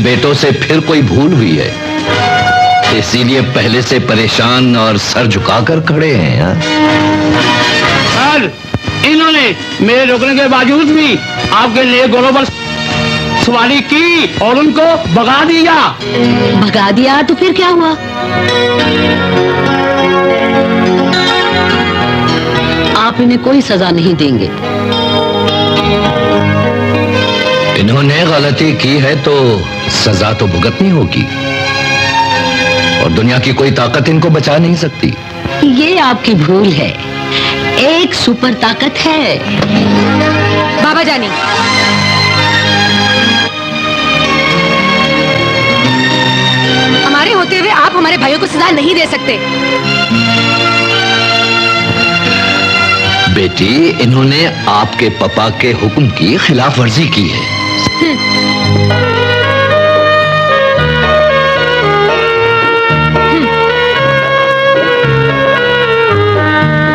बेटों से फिर कोई भूल हुई है, इसीलिए पहले से परेशान और सर झुकाकर खड़े हैं। सर, इन्होंने मेरे रोकने के बावजूद भी आपके लिए गोलों सवारी की और उनको भगा दिया। भगा दिया तो फिर क्या हुआ? आप इन्हें कोई सजा नहीं देंगे। इन्होंने गलती की है तो सजा तो भुगतनी होगी, और दुनिया की कोई ताकत इनको बचा नहीं सकती। ये आपकी भूल है, एक सुपर ताकत है। बाबा जानी, हमारे होते हुए आप हमारे भाइयों को सजा नहीं दे सकते। बेटी, इन्होंने आपके पापा के हुक्म की खिलाफ वर्जी की है।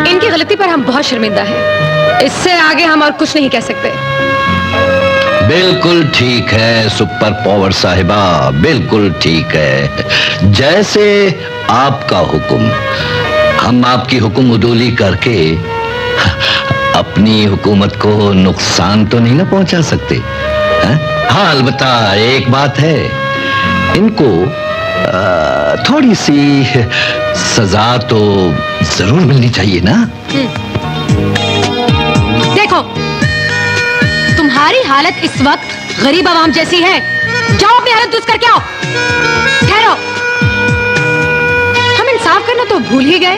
इनकी गलती पर हम बहुत शर्मिंदा हैं। इससे आगे हम और कुछ नहीं कह सकते। बिल्कुल ठीक है सुपर पावर साहिबा, बिल्कुल ठीक है। जैसे आपका हुक्म। हम आपकी हुक्म उदूली करके अपनी हुकूमत को नुकसान तो नहीं ना पहुंचा सकते। हाँ, अलबत्ता एक बात है, इनको थोड़ी सी सजा तो जरूर मिलनी चाहिए ना। देखो, तुम्हारी हालत इस वक्त गरीब आवाम जैसी है। जाओ अपनी हालत दुरुस्त करके आओ। ठहरो, हम इंसाफ करना तो भूल ही गए,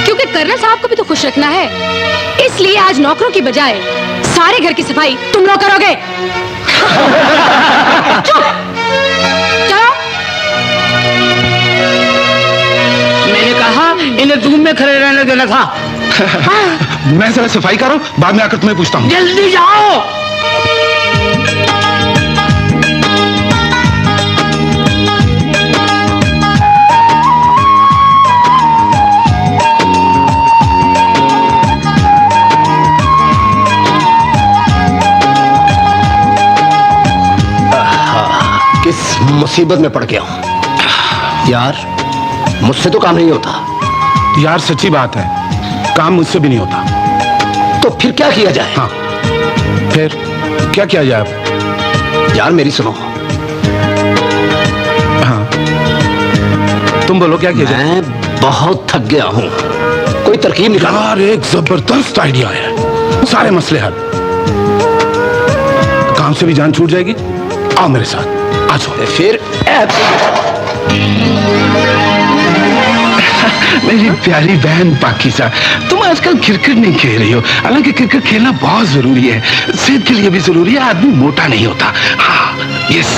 क्योंकि कर्नल साहब को भी तो खुश रखना है। इसलिए आज नौकरों की बजाय सारे घर की सफाई तुम लोग करोगे। चलो, मैंने कहा इन्हें धूप में खड़े रहने देना था। मैं जरा सफाई करो, बाद में आकर तुम्हें पूछता हूँ। जल्दी जाओ। किस मुसीबत में पड़ गया हूं यार, मुझसे तो काम नहीं होता। यार सच्ची बात है, काम मुझसे भी नहीं होता। तो फिर क्या किया जाए? हाँ, फिर क्या किया जाए अब? यार मेरी सुनो। हाँ, तुम बोलो क्या किया जाए? मैं बहुत थक गया हूँ, कोई तरकीब निकालो। यार एक जबरदस्त आइडिया है, सारे मसले हल। काम से भी जान छूट जाएगी। आओ मेरे साथ, आ जाओ। फिर मेरी प्यारी बहन पाकीज़ा, तुम आजकल क्रिकेट नहीं खेल रही हो। हालांकि क्रिकेट खेलना बहुत जरूरी है, सेहत के लिए भी जरूरी है, आदमी मोटा नहीं होता। हाँ, यस।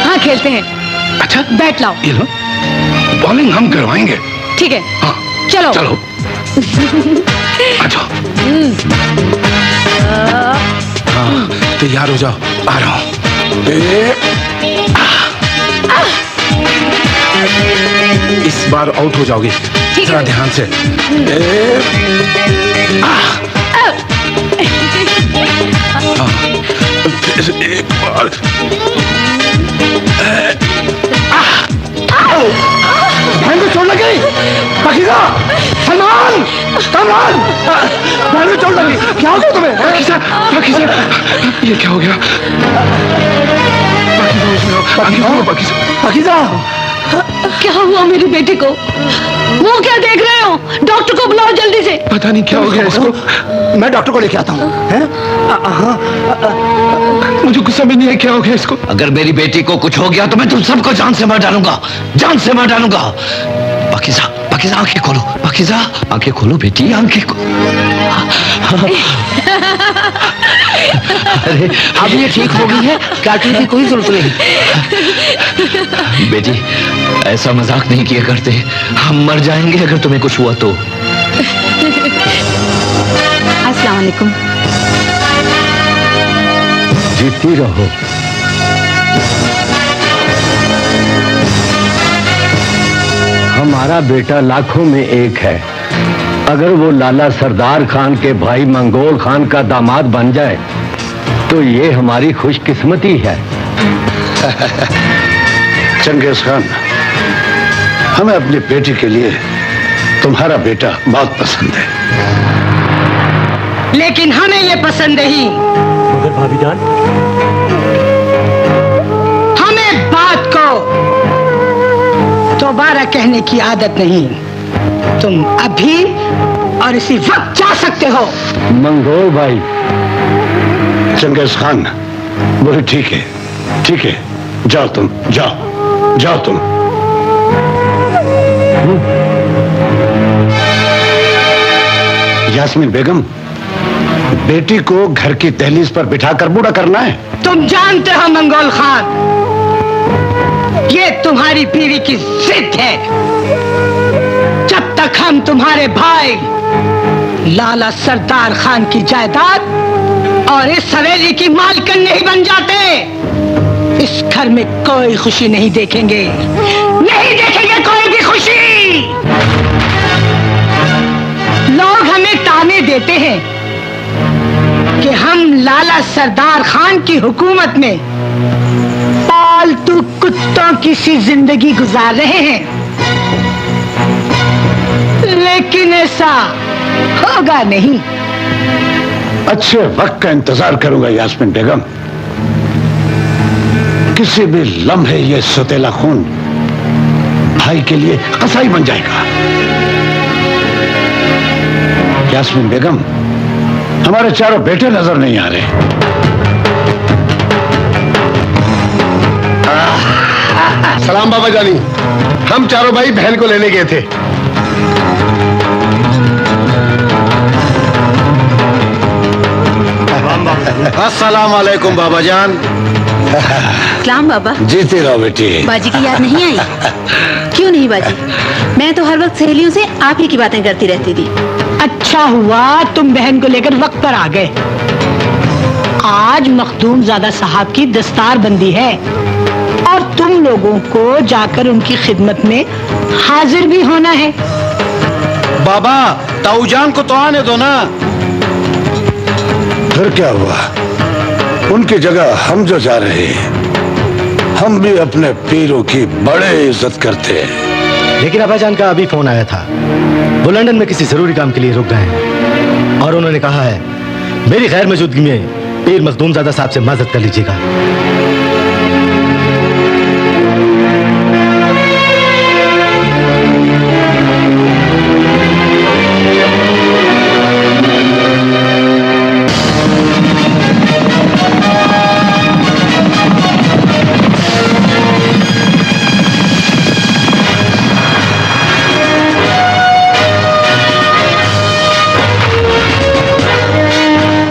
हाँ, खेलते हैं। अच्छा, बैट लाओ। ये लो, बॉलिंग हम करवाएंगे। ठीक है। हाँ, चलो चलो। अच्छा, हाँ, तैयार हो जाओ, आ रहा हूँ। इस बार आउट हो जाओगे, जरा ध्यान से। फिर एक बार। बहन को चोट लग गई। पाकीज़ा, सलमान, कमरान, बहन को चोट लगी। क्या हो गया तुम्हें? पाकीज़ा, पाकीज़ा, ये क्या हो गया? पाकीज़ा, पाकीज़ा, क्या हुआ मेरी बेटी को? वो क्या देख रहे हो? डॉक्टर को बुलाओ जल्दी से। पता नहीं क्या हो गया इसको। मैं डॉक्टर को लेके आता हूँ। मुझे कुछ समझ नहीं है क्या हो गया इसको। अगर मेरी बेटी को कुछ हो गया तो मैं तुम सबको जान से मार डालूंगा, जान से मार डालूंगा। पाकीज़ा, पाकीज़ा आंखें खोलो, पाकीज़ा आंखें खोलो बेटी, आंखें अरे अब ये ठीक हो गई है, काटने की कोई जरूरत नहीं। बेटी, ऐसा मजाक नहीं किया करते, हम मर जाएंगे अगर तुम्हें कुछ हुआ तो। अस्सलाम वालेकुम। जीती रहो। हमारा बेटा लाखों में एक है। अगर वो लाला सरदार खान के भाई मंगोल खान का दामाद बन जाए तो ये हमारी खुशकिस्मती है। चंगेज खान, हमें अपनी बेटी के लिए तुम्हारा बेटा बहुत पसंद है, लेकिन हमें ये पसंद नहीं। मगर भाभी जान, हमें बात को दोबारा कहने की आदत नहीं। तुम अभी और इसी वक्त जा सकते हो। मंगोल भाई, चंगेज खान, वही ठीक है, ठीक है, जाओ तुम, जाओ, जाओ तुम। यास्मीन बेगम, बेटी को घर की दहलीज पर बिठाकर बूढ़ा करना है। तुम जानते हो मंगोल खान, ये तुम्हारी बीवी की जिद है। जब तक हम तुम्हारे भाई लाला सरदार खान की जायदाद और इस हवेली की मालकिन नहीं बन जाते, इस घर में कोई खुशी नहीं देखेंगे, नहीं देखेंगे कोई भी खुशी। लोग हमें ताने देते हैं कि हम लाला सरदार खान की हुकूमत में पालतू कुत्तों की सी जिंदगी गुजार रहे हैं, लेकिन ऐसा होगा नहीं। अच्छे वक्त का इंतजार करूंगा यास्मीन बेगम। किसी भी लम्हे ये सौतेला खून भाई के लिए कसाई बन जाएगा। यास्मीन बेगम, हमारे चारों बेटे नजर नहीं आ रहे। सलाम बाबा जानी, हम चारों भाई बहन को लेने गए थे। अस्सलाम वालेकुम बाबा जान। सलाम बाबा। जीते रहो बेटी। बाजी की याद नहीं आई? क्यों नहीं बाजी, मैं तो हर वक्त सहेलियों से आप ही की बातें करती रहती थी। अच्छा हुआ तुम बहन को लेकर वक्त पर आ गए। आज मखदूम ज़ादा साहब की दस्तार बंदी है और तुम लोगों को जाकर उनकी खिदमत में हाजिर भी होना है। बाबा, ताऊजान को तो आने दो ना। फिर क्या हुआ, उनकी जगह हम जो जा रहे हैं, हम भी अपने पीरों की बड़े इज्जत करते हैं। लेकिन अब्बाजान का अभी फोन आया था, वो लंदन में किसी जरूरी काम के लिए रुक गए हैं और उन्होंने कहा है मेरी गैर मौजूदगी में पीर मखदूम ज़ादा साहब से मदद कर लीजिएगा।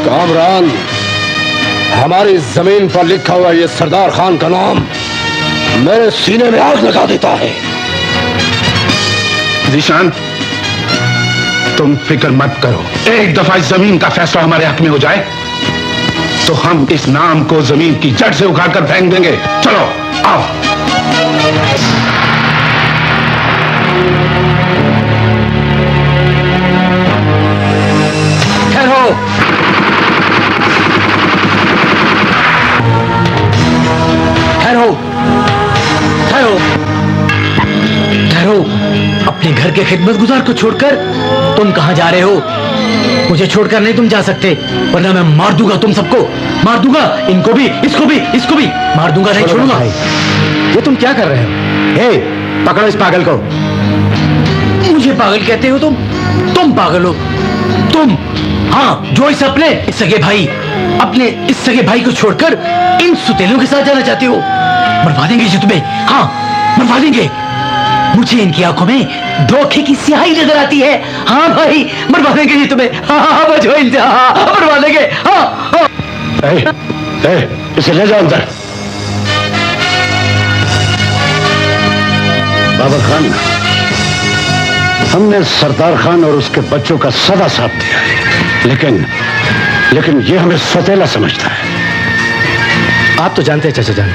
कामरान, हमारी जमीन पर लिखा हुआ ये सरदार खान का नाम मेरे सीने में आग लगा देता है। जीशान, तुम फिक्र मत करो। एक दफा इस जमीन का फैसला हमारे हक में हो जाए तो हम इस नाम को जमीन की जड़ से उखाड़ कर फेंक देंगे। चलो आओ। ठहरो। ठहरो, ठहरो, ठहरो। अपने घर के खिदमतगुजार को छोड़कर तुम कहां जा रहे हो? मुझे छोड़कर नहीं तुम जा सकते, वरना मैं मार दूंगा तुम सबको, मार दूंगा, इनको भी, इसको भी, इसको भी मार दूंगा, नहीं छोड़ूंगा। ये तुम क्या कर रहे हो? हे, पकड़ो इस पागल को। मुझे पागल कहते हो तुम पागल हो तुम। हाँ, जो इस सगे भाई, अपने इस सगे भाई को छोड़कर इन सुतेलों के साथ जाना चाहते हो। मरवा देंगे जी तुम्हें, हाँ मरवा देंगे। मुझे इनकी आंखों में धोखे की स्याही नजर आती है। हाँ भाई, मरवा देंगे जी तुम्हें। हाँ बचो इनसे, हाँ मरवा देंगे। हाँ। इसे ले जाओ अंदर। बाबर खान, हमने सरदार खान और उसके बच्चों का सदा साथ दिया है, लेकिन ये हमें सौतेला समझता है। आप तो जानते हैं चाचा जान,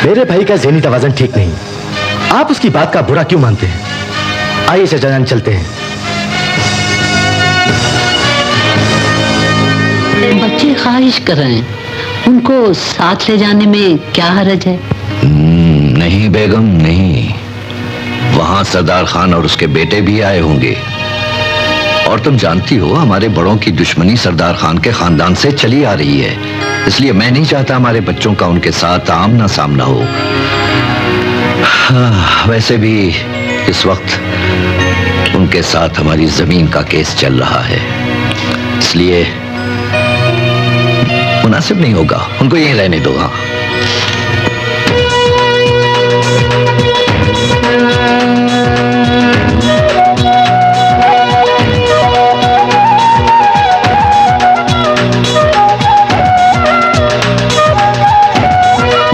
मेरे भाई का ज़हनी तवाज़ुन ठीक नहीं। आप उसकी बात का बुरा क्यों मानते हैं? आइए चाचा जान, चलते हैं। बच्चे ख्वाहिश कर रहे हैं, उनको साथ ले जाने में क्या हर्ज है? नहीं बेगम, नहीं। वहां सरदार खान और उसके बेटे भी आए होंगे। और तुम जानती हो हमारे बड़ों की दुश्मनी सरदार खान के खानदान से चली आ रही है, इसलिए मैं नहीं चाहता हमारे बच्चों का उनके साथ आमना सामना हो। वैसे भी इस वक्त उनके साथ हमारी जमीन का केस चल रहा है, इसलिए मुनासिब नहीं होगा। उनको यहीं रहने दो। हाँ,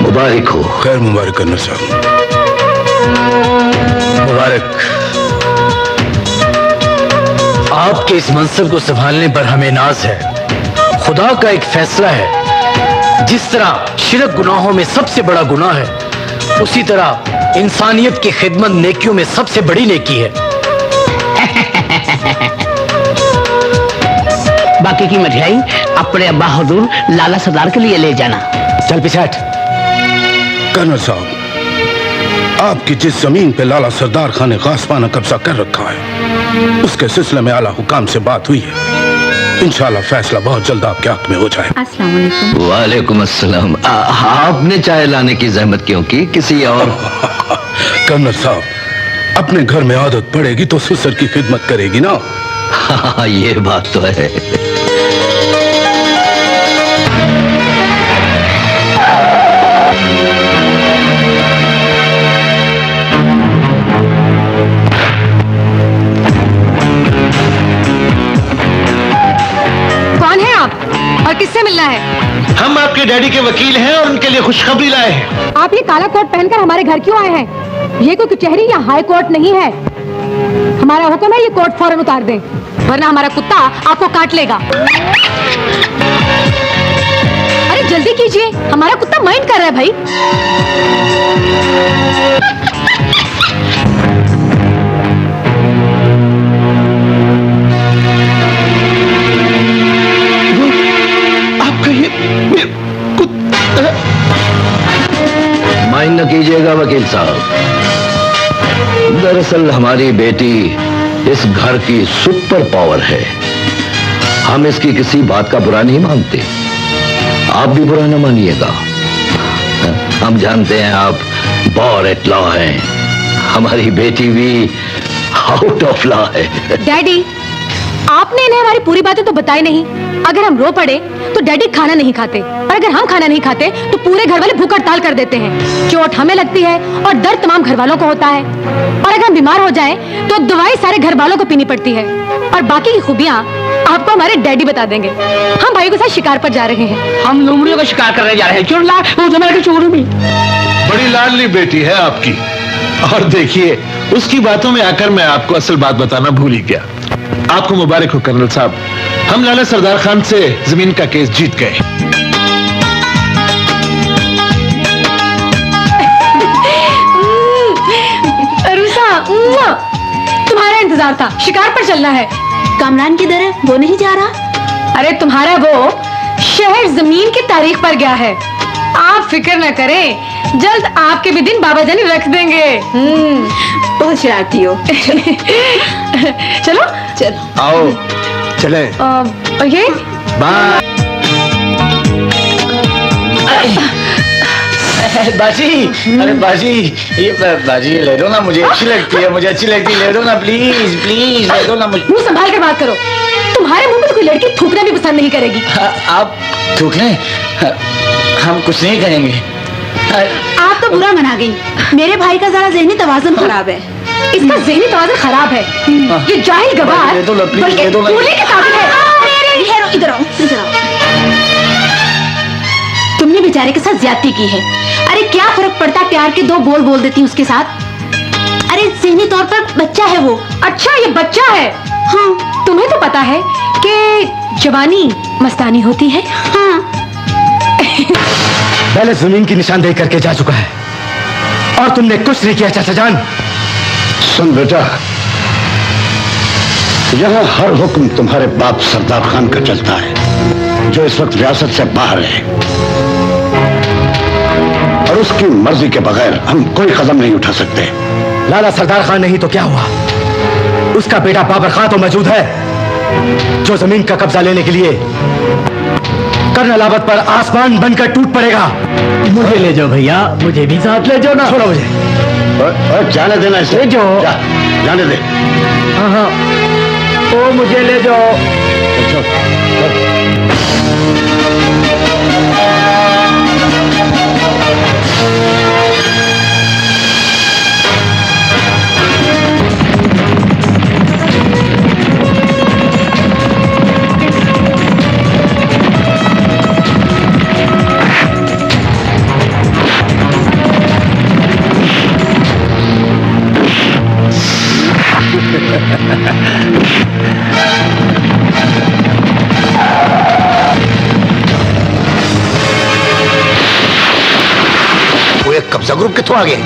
मुबारक हो। खैर मुबारक कर्नल साहब। मुबारक। आपके इस मनसब को संभालने पर हमें नाज है। खुदा का एक फैसला है, जिस तरह शिरक गुनाहों में सबसे बड़ा गुनाह है, उसी तरह इंसानियत की खिदमत नेकियों में सबसे बड़ी नेकी है। बाकी की मिठाई अपने अब्बा हुजूर लाला सरदार के लिए ले जाना। चल पीछे हट। कर्नल साहब, आपकी जिस जमीन पे लाला सरदार खान ने गासबाना कब्जा कर रखा है, उसके सिलसिले में आला हुकाम से बात हुई है। इंशाल्लाह फैसला बहुत जल्द आपके हक में हो जाए। अस्सलाम वालेकुम। वालेकुम अस्सलाम। आपने चाय लाने की जहमत क्यों की? किसी और? कर्नल साहब, अपने घर में आदत पड़ेगी तो ससुर की खिदमत करेगी ना। हाँ, ये बात तो है। और किससे मिलना है? हम आपके डैडी के वकील हैं और उनके लिए खुशखबरी लाए हैं। आप ये काला कोट पहनकर हमारे घर क्यों आए हैं? ये कोई कचहरी या हाई कोर्ट नहीं है। हमारा हुक्म है ये कोट फौरन उतार दें, वरना हमारा कुत्ता आपको काट लेगा। अरे जल्दी कीजिए, हमारा कुत्ता माइंड कर रहा है भाई। माइंड न कीजिएगा वकील साहब, दरअसल हमारी बेटी इस घर की सुपर पावर है। हम इसकी किसी बात का बुरा नहीं मानते, आप भी बुरा न मानिएगा। हम जानते हैं आप बॉर एट लॉ हैं, हमारी बेटी भी आउट ऑफ लॉ है। डैडी, आपने इन्हें हमारी पूरी बातें तो बताई नहीं। अगर हम रो पड़े तो डैडी खाना नहीं खाते, और अगर हम खाना नहीं खाते तो पूरे घर वाले भूख हड़ताल कर देते हैं। चोट हमें लगती है और दर्द तमाम घर वालों को होता है, और अगर हम बीमार हो जाएं तो दवाई सारे घर वालों को पीनी पड़ती है। और बाकी की खूबियां आपको हमारे डैडी बता देंगे। हम भाई के साथ शिकार पर जा रहे हैं। हम लोमड़ियों का शिकार करने जा रहे हैं। चुन ला वो जमाने के चोरों में। बड़ी लाडली बेटी है आपकी, और देखिए उसकी बातों में आकर मैं आपको असल बात बताना भूल ही गया। आपको मुबारक हो कर्नल साहब, हम लाला सरदार खान से जमीन का केस जीत गए। तुम्हारा इंतजार था, शिकार पर चलना है। कामरान किधर है? वो नहीं जा रहा? अरे तुम्हारा वो शहर जमीन की तारीख पर गया है। आप फिक्र न करें, जल्द आपके भी दिन बाबा जानी रख देंगे। बहुत शरारती हो। चलो चलो आओ चले। ये बाय। बाजी, अरे बाजी, ये बाजी ले दो ना, मुझे अच्छी लगती है, मुझे अच्छी लगती है, ले दो ना प्लीज प्लीज, ले दो ना मुझे। मुंह संभाल कर बात करो, तुम्हारे मुंह में तो कोई लड़की थूकना भी पसंद नहीं करेगी। आप थूक लें, हम कुछ नहीं करेंगे। आप तो बुरा मना गई। मेरे भाई का जरा ज़हनी तवाज़ुन खराब है। इसका ज़हनी तवाज़ुन खराब है। ये जाहिल गवार बल्कि गोली के काबिल है। इधर आओ, इधर आओ। तुमने बेचारे के साथ ज्यादती की है। अरे क्या फर्क पड़ता, प्यार के दो बोल बोल देती उसके साथ। अरे ज़हनी तौर पर बच्चा है वो। अच्छा ये बच्चा है? हाँ। तुम्हें तो पता है कि जवानी मस्तानी होती है। हाँ। पहले जमीन की निशानदेही करके जा चुका है और तुमने कुछ नहीं किया चाचा जान। सुन बेटा, यहाँ हर हुक्म तुम्हारे बाप सरदार खान का चलता है, जो इस वक्त रियासत से बाहर है। उसकी मर्जी के बगैर हम कोई कदम नहीं उठा सकते। लाला सरदार खान नहीं तो क्या हुआ, उसका बेटा बाबर खान तो मौजूद है, जो जमीन का कब्जा लेने के लिए कर्नल आबद पर आसमान बनकर टूट पड़ेगा। मुझे ले जाओ भैया, मुझे भी साथ ले जाओ ना। छोड़ो मुझे। जाने देना इसे, ले जाओ। जाने दे। हाँ हाँ, ओ मुझे ले जाओ। कब्जा ग्रुप कितों आ गए?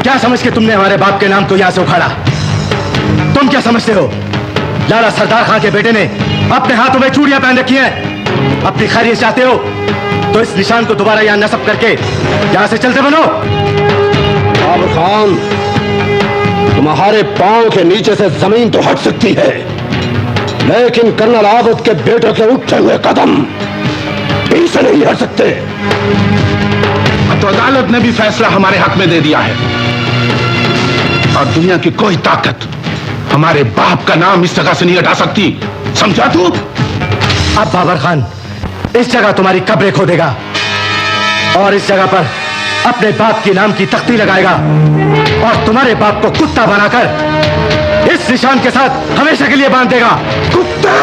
क्या समझ के तुमने हमारे बाप के नाम को यहां से उखाड़ा? तुम क्या समझते हो? लाला सरदार खान के बेटे ने अपने हाथों में चूड़ियां पहन रखी हैं। अपनी खैरियत चाहते हो तो इस निशान को दोबारा यहां नस्ब करके यहां से चलते बनो। बाबर खान, तुम्हारे पांव के नीचे से जमीन तो हट सकती है, लेकिन कर्नल आबद के बेटे के उठते हुए कदम पीछे नहीं हट सकते। तो अदालत ने भी फैसला हमारे हक में दे दिया है और दुनिया की कोई ताकत हमारे बाप का नाम इस जगह से नहीं हटा सकती, समझा तू? अब बाबर खान इस जगह तुम्हारी कब्रें खोदेगा और इस जगह पर अपने बाप के नाम की तख्ती लगाएगा और तुम्हारे बाप को कुत्ता बनाकर इस निशान के साथ हमेशा के लिए बांध देगा। कुत्ता!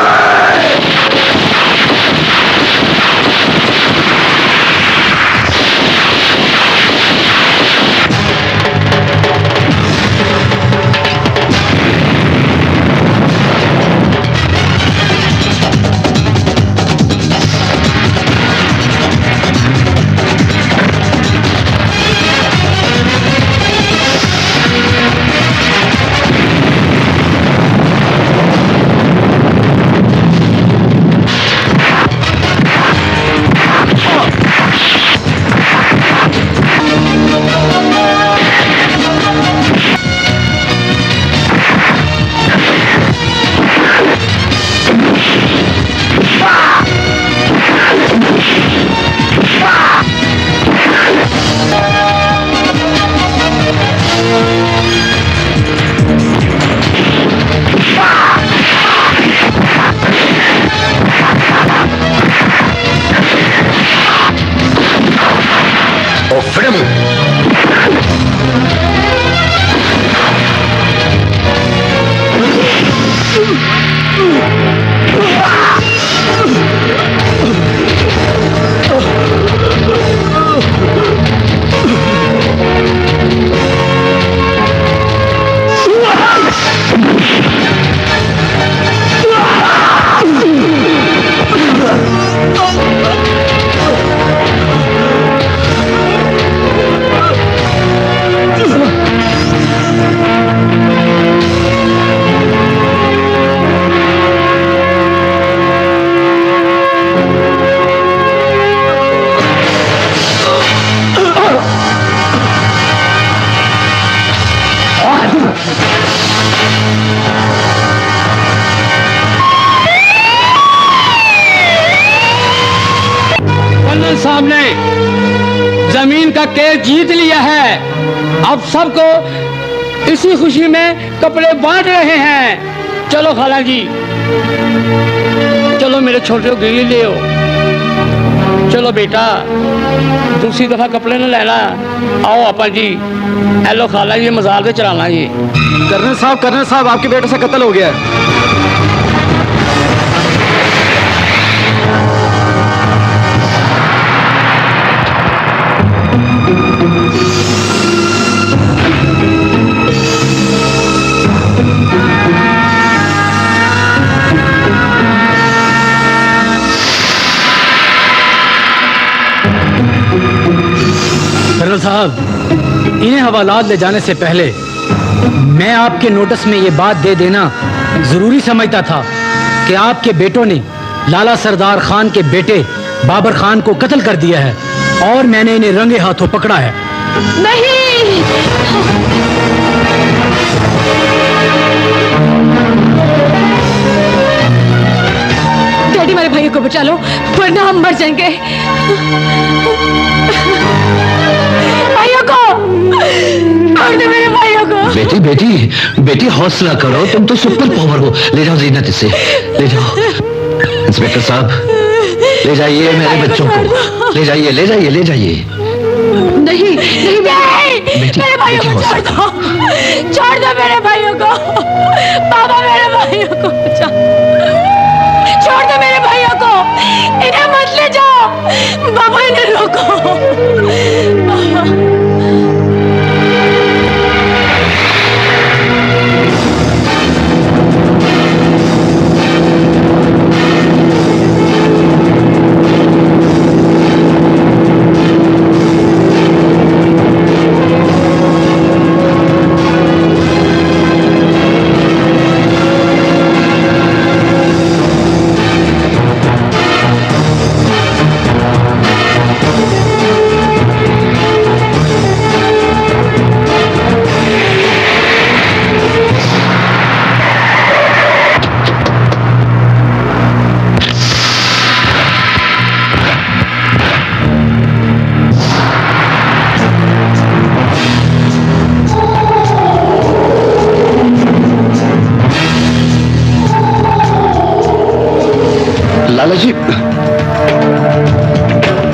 साहब ने जमीन का केस जीत लिया है। अब सबको इसी खुशी में कपड़े बांट रहे हैं। चलो खाला जी, चलो मेरे छोटे को गिरी ले आओ। चलो बेटा, दूसरी दफा कपड़े न लेना। आओ आपा जी, हेलो खाला जी, मजाल पे चलाना जी। कर्नल साहब, आपके बेटे से कत्ल हो गया है। कर्नल साहब, इन्हें हवालात ले जाने से पहले मैं आपके नोटिस में ये बात दे देना जरूरी समझता था कि आपके बेटों ने लाला सरदार खान के बेटे बाबर खान को कत्ल कर दिया है। और मैंने इन्हें रंगे हाथों पकड़ा है। नहीं, डैडी मेरे भाइयों को बचा लो वरना हम मर जाएंगे। भाइयों को छोड़ दो, मेरे भाइयों को। बेटी बेटी बेटी हौसला करो, तुम तो सुपर पावर हो। ले जाओ जीनत इसे, ले जाओ। इंस्पेक्टर साहब ले जाइए मेरे बच्चों को, ले जाइए ले जाइए ले जाइए। नहीं, नहीं, बेटी मेरे भाइयों बेटी को छोड़ दो, छोड़ दो मेरे भाइयों को। पापा मेरे भाइयों को बचा, छोड़ दो मेरे भाइयों को, इन्हें मत ले जाओ। पापा इन्हें रोको।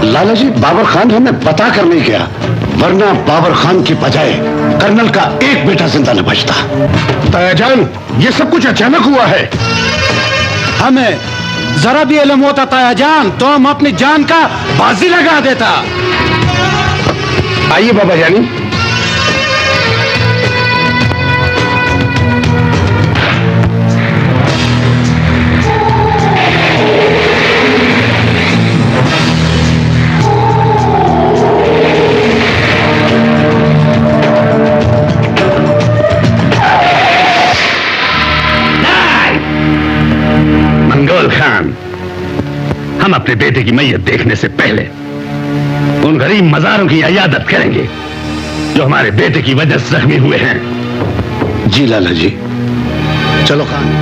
लाला जी, बाबर खान हमें बता कर नहीं गया, वरना बाबर खान की बजाय कर्नल का एक बेटा जिंदा न बचता। तायाजान, ये सब कुछ अचानक हुआ है। हमें जरा भी इल्म होता तायाजान तो हम अपनी जान का बाजी लगा देता। आइए बाबा जानी। हम अपने बेटे की मैयत देखने से पहले उन गरीब मजारों की इयादत करेंगे जो हमारे बेटे की वजह से जख्मी हुए हैं। जी लाला जी, चलो खान।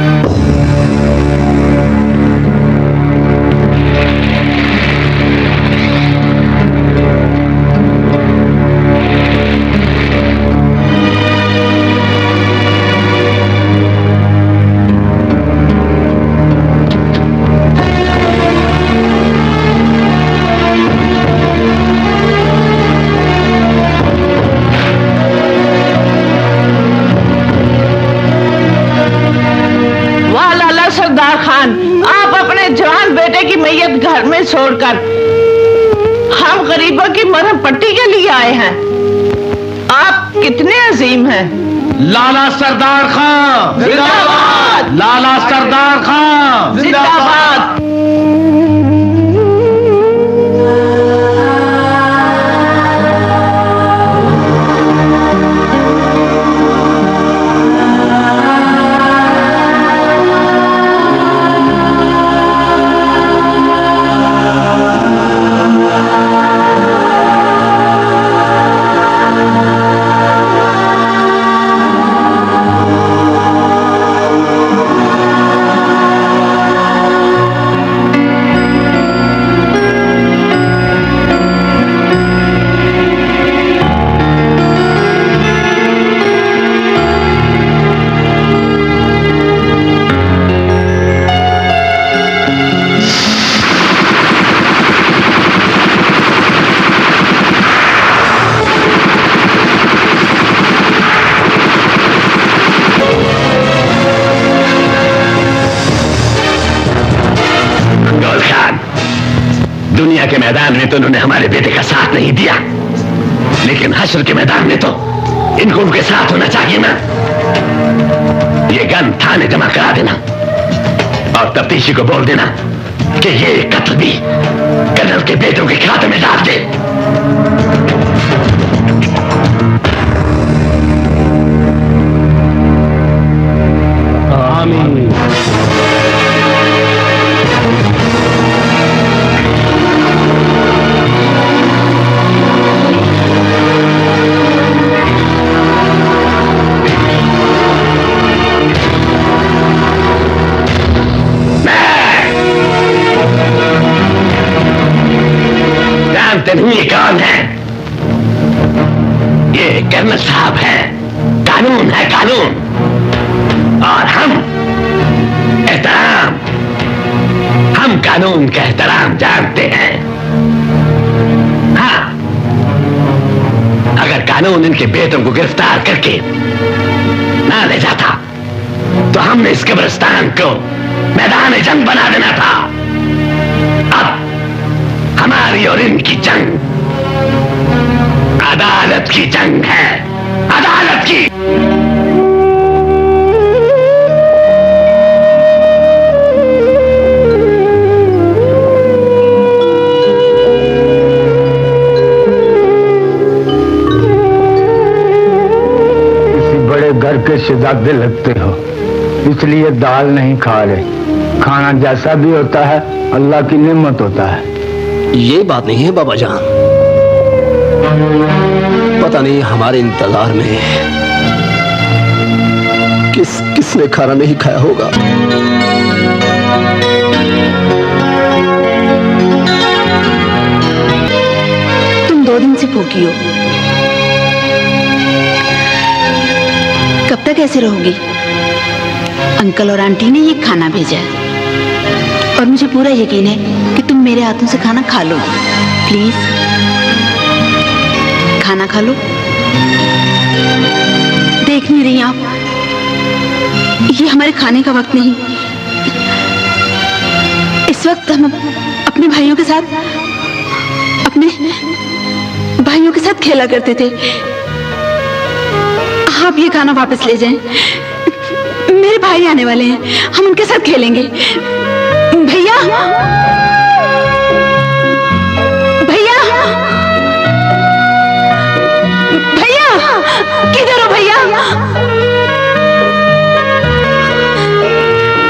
घर में छोड़कर हम गरीबों की मरहम पट्टी के लिए आए हैं। आप कितने अजीम हैं। लाला सरदार खान जिंदाबाद, लाला सरदार खान जिंदाबाद। दुनिया के मैदान में तो उन्होंने हमारे बेटे का साथ नहीं दिया, लेकिन हश्र के मैदान में तो इनको उनके साथ होना चाहिए ना। ये गन थाने जमा करा देना और तफ्तीशी को बोल देना कि ये कत्ल भी कर्नल के बेटों के खाते में डाल दे। आमीन। ये कर्नल साहब है, कानून है कानून, और हम एहतराम, हम कानून का एहतराम जानते हैं। हाँ, अगर कानून इनके बेटों को गिरफ्तार करके ना ले जाता तो हमने इस कब्रिस्तान को मैदान जंग बना देना था। अब हमारी और इनकी जंग अदालत की जंग है, अदालत की। किसी बड़े घर के शहजादे लगते हो, इसलिए दाल नहीं खा रहे। खाना जैसा भी होता है अल्लाह की नेमत होता है। ये बात नहीं है बाबा जान, पता नहीं हमारे इंतजार में किसने खाना नहीं खाया होगा। तुम 2 दिन से भूखी हो, कब तक ऐसे रहोगी? अंकल और आंटी ने ये खाना भेजा है और मुझे पूरा यकीन है कि तुम मेरे हाथों से खाना खा लो। प्लीज खाना खा लो। देख नहीं रही आप, ये हमारे खाने का वक्त नहीं। इस वक्त हम अपने भाइयों के साथ खेला करते थे। आप ये खाना वापस ले जाएं। मेरे भाई आने वाले हैं, हम उनके साथ खेलेंगे। भैया, भैया, भैया, किधर हो भैया?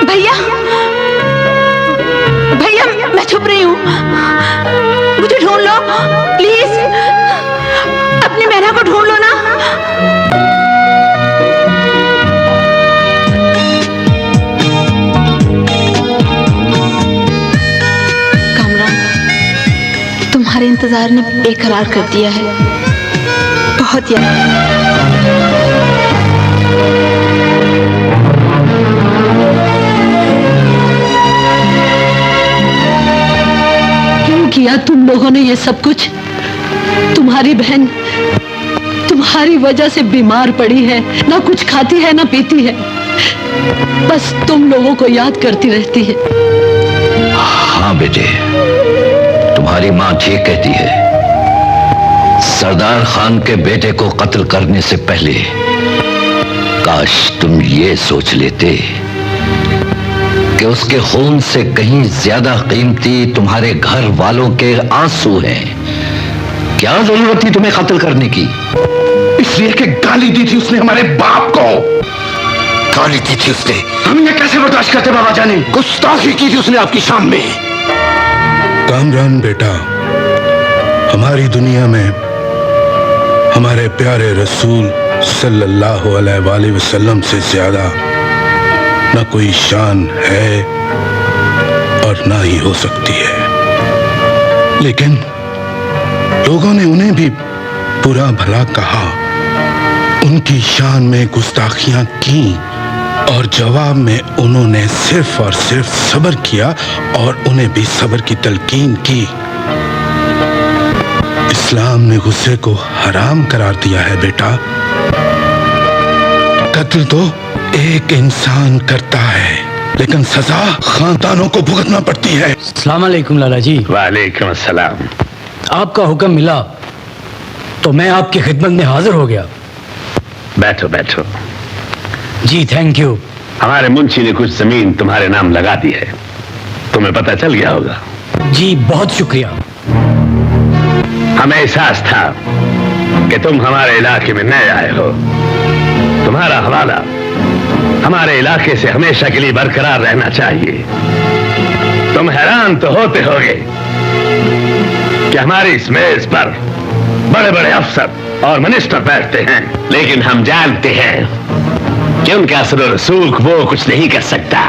भैया, भैया, मैं छुप रही हूँ, मुझे ढूंढ लो प्लीज। अपनी मैना को ढूंढ लो ना। तुम्हारे इंतजार ने बेकरार कर दिया है, बहुत याद। क्यों किया तुम लोगों ने ये सब कुछ? तुम्हारी बहन तुम्हारी वजह से बीमार पड़ी है, ना कुछ खाती है ना पीती है, बस तुम लोगों को याद करती रहती है। हाँ बेटे, तुम्हारी माँ ठीक कहती है। सरदार खान के बेटे को कत्ल करने से पहले काश तुम ये सोच लेते कि उसके खून से कहीं ज्यादा कीमती तुम्हारे घर वालों के आंसू हैं। क्या जरूरत थी तुम्हें कत्ल करने की? इसलिए कि गाली दी थी उसने हमारे बाप को। गाली दी थी उसने? हम ये कैसे बर्दाश्त करते बाबा जाने? गुस्ताखी की थी उसने आपकी शान में। कामरान बेटा, हमारी दुनिया में हमारे प्यारे रसूल सल्लल्लाहु अलैहि वसल्लम से ज्यादा न कोई शान है और ना ही हो सकती है। लेकिन लोगों ने उन्हें भी बुरा भला कहा, उनकी शान में गुस्ताखियां की और जवाब में उन्होंने सिर्फ और सिर्फ सब्र किया और उन्हें भी सब्र की तलकीन की। इस्लाम ने गुस्से को हराम करार दिया है बेटा। कत्ल तो एक इंसान करता है, लेकिन सजा खानदानों को भुगतना पड़ती है। अस्सलाम वालेकुम लाला जी। वालेकुम अस्सलाम। आपका हुक्म मिला तो मैं आपकी खिदमत में हाजिर हो गया। बैठो बैठो। जी थैंक यू। हमारे मुंशी ने कुछ जमीन तुम्हारे नाम लगा दी है, तुम्हें पता चल गया होगा। जी बहुत शुक्रिया। हमें एहसास था कि तुम हमारे इलाके में नए आए हो। तुम्हारा हवाला हमारे इलाके से हमेशा के लिए बरकरार रहना चाहिए। तुम हैरान तो होते होगे कि हमारी इस मेज पर बड़े बड़े अफसर और मिनिस्टर बैठते हैं, लेकिन हम जानते हैं कि उनका असर और रसूख वो कुछ नहीं कर सकता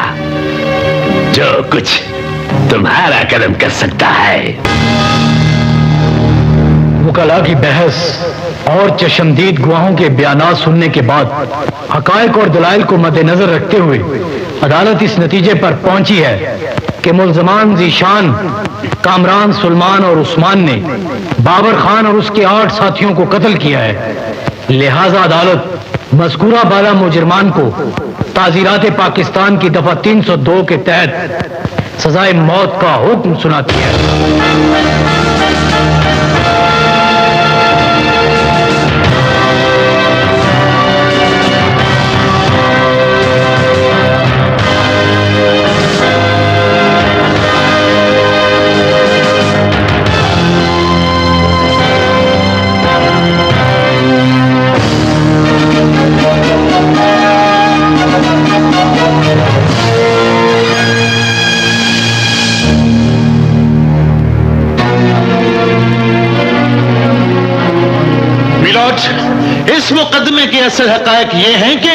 जो कुछ तुम्हारा कदम कर सकता है। वकला की बहस और चशमदीद गवाहों के बयानात सुनने के बाद हकायक और दलाइल को मद्देनजर रखते हुए अदालत इस नतीजे पर पहुंची है कि मुल्ज़मान ज़ीशान, कामरान, सुलेमान और उस्मान ने बाबर खान और उसके 8 साथियों को कत्ल किया है। लिहाजा अदालत मज़कूरा बाला मुजरमान को ताज़ीरात पाकिस्तान की दफा 302 के तहत सजाए मौत का हुक्म सुनाती है। इस मुकदमे के असल हकायक ये हैं कि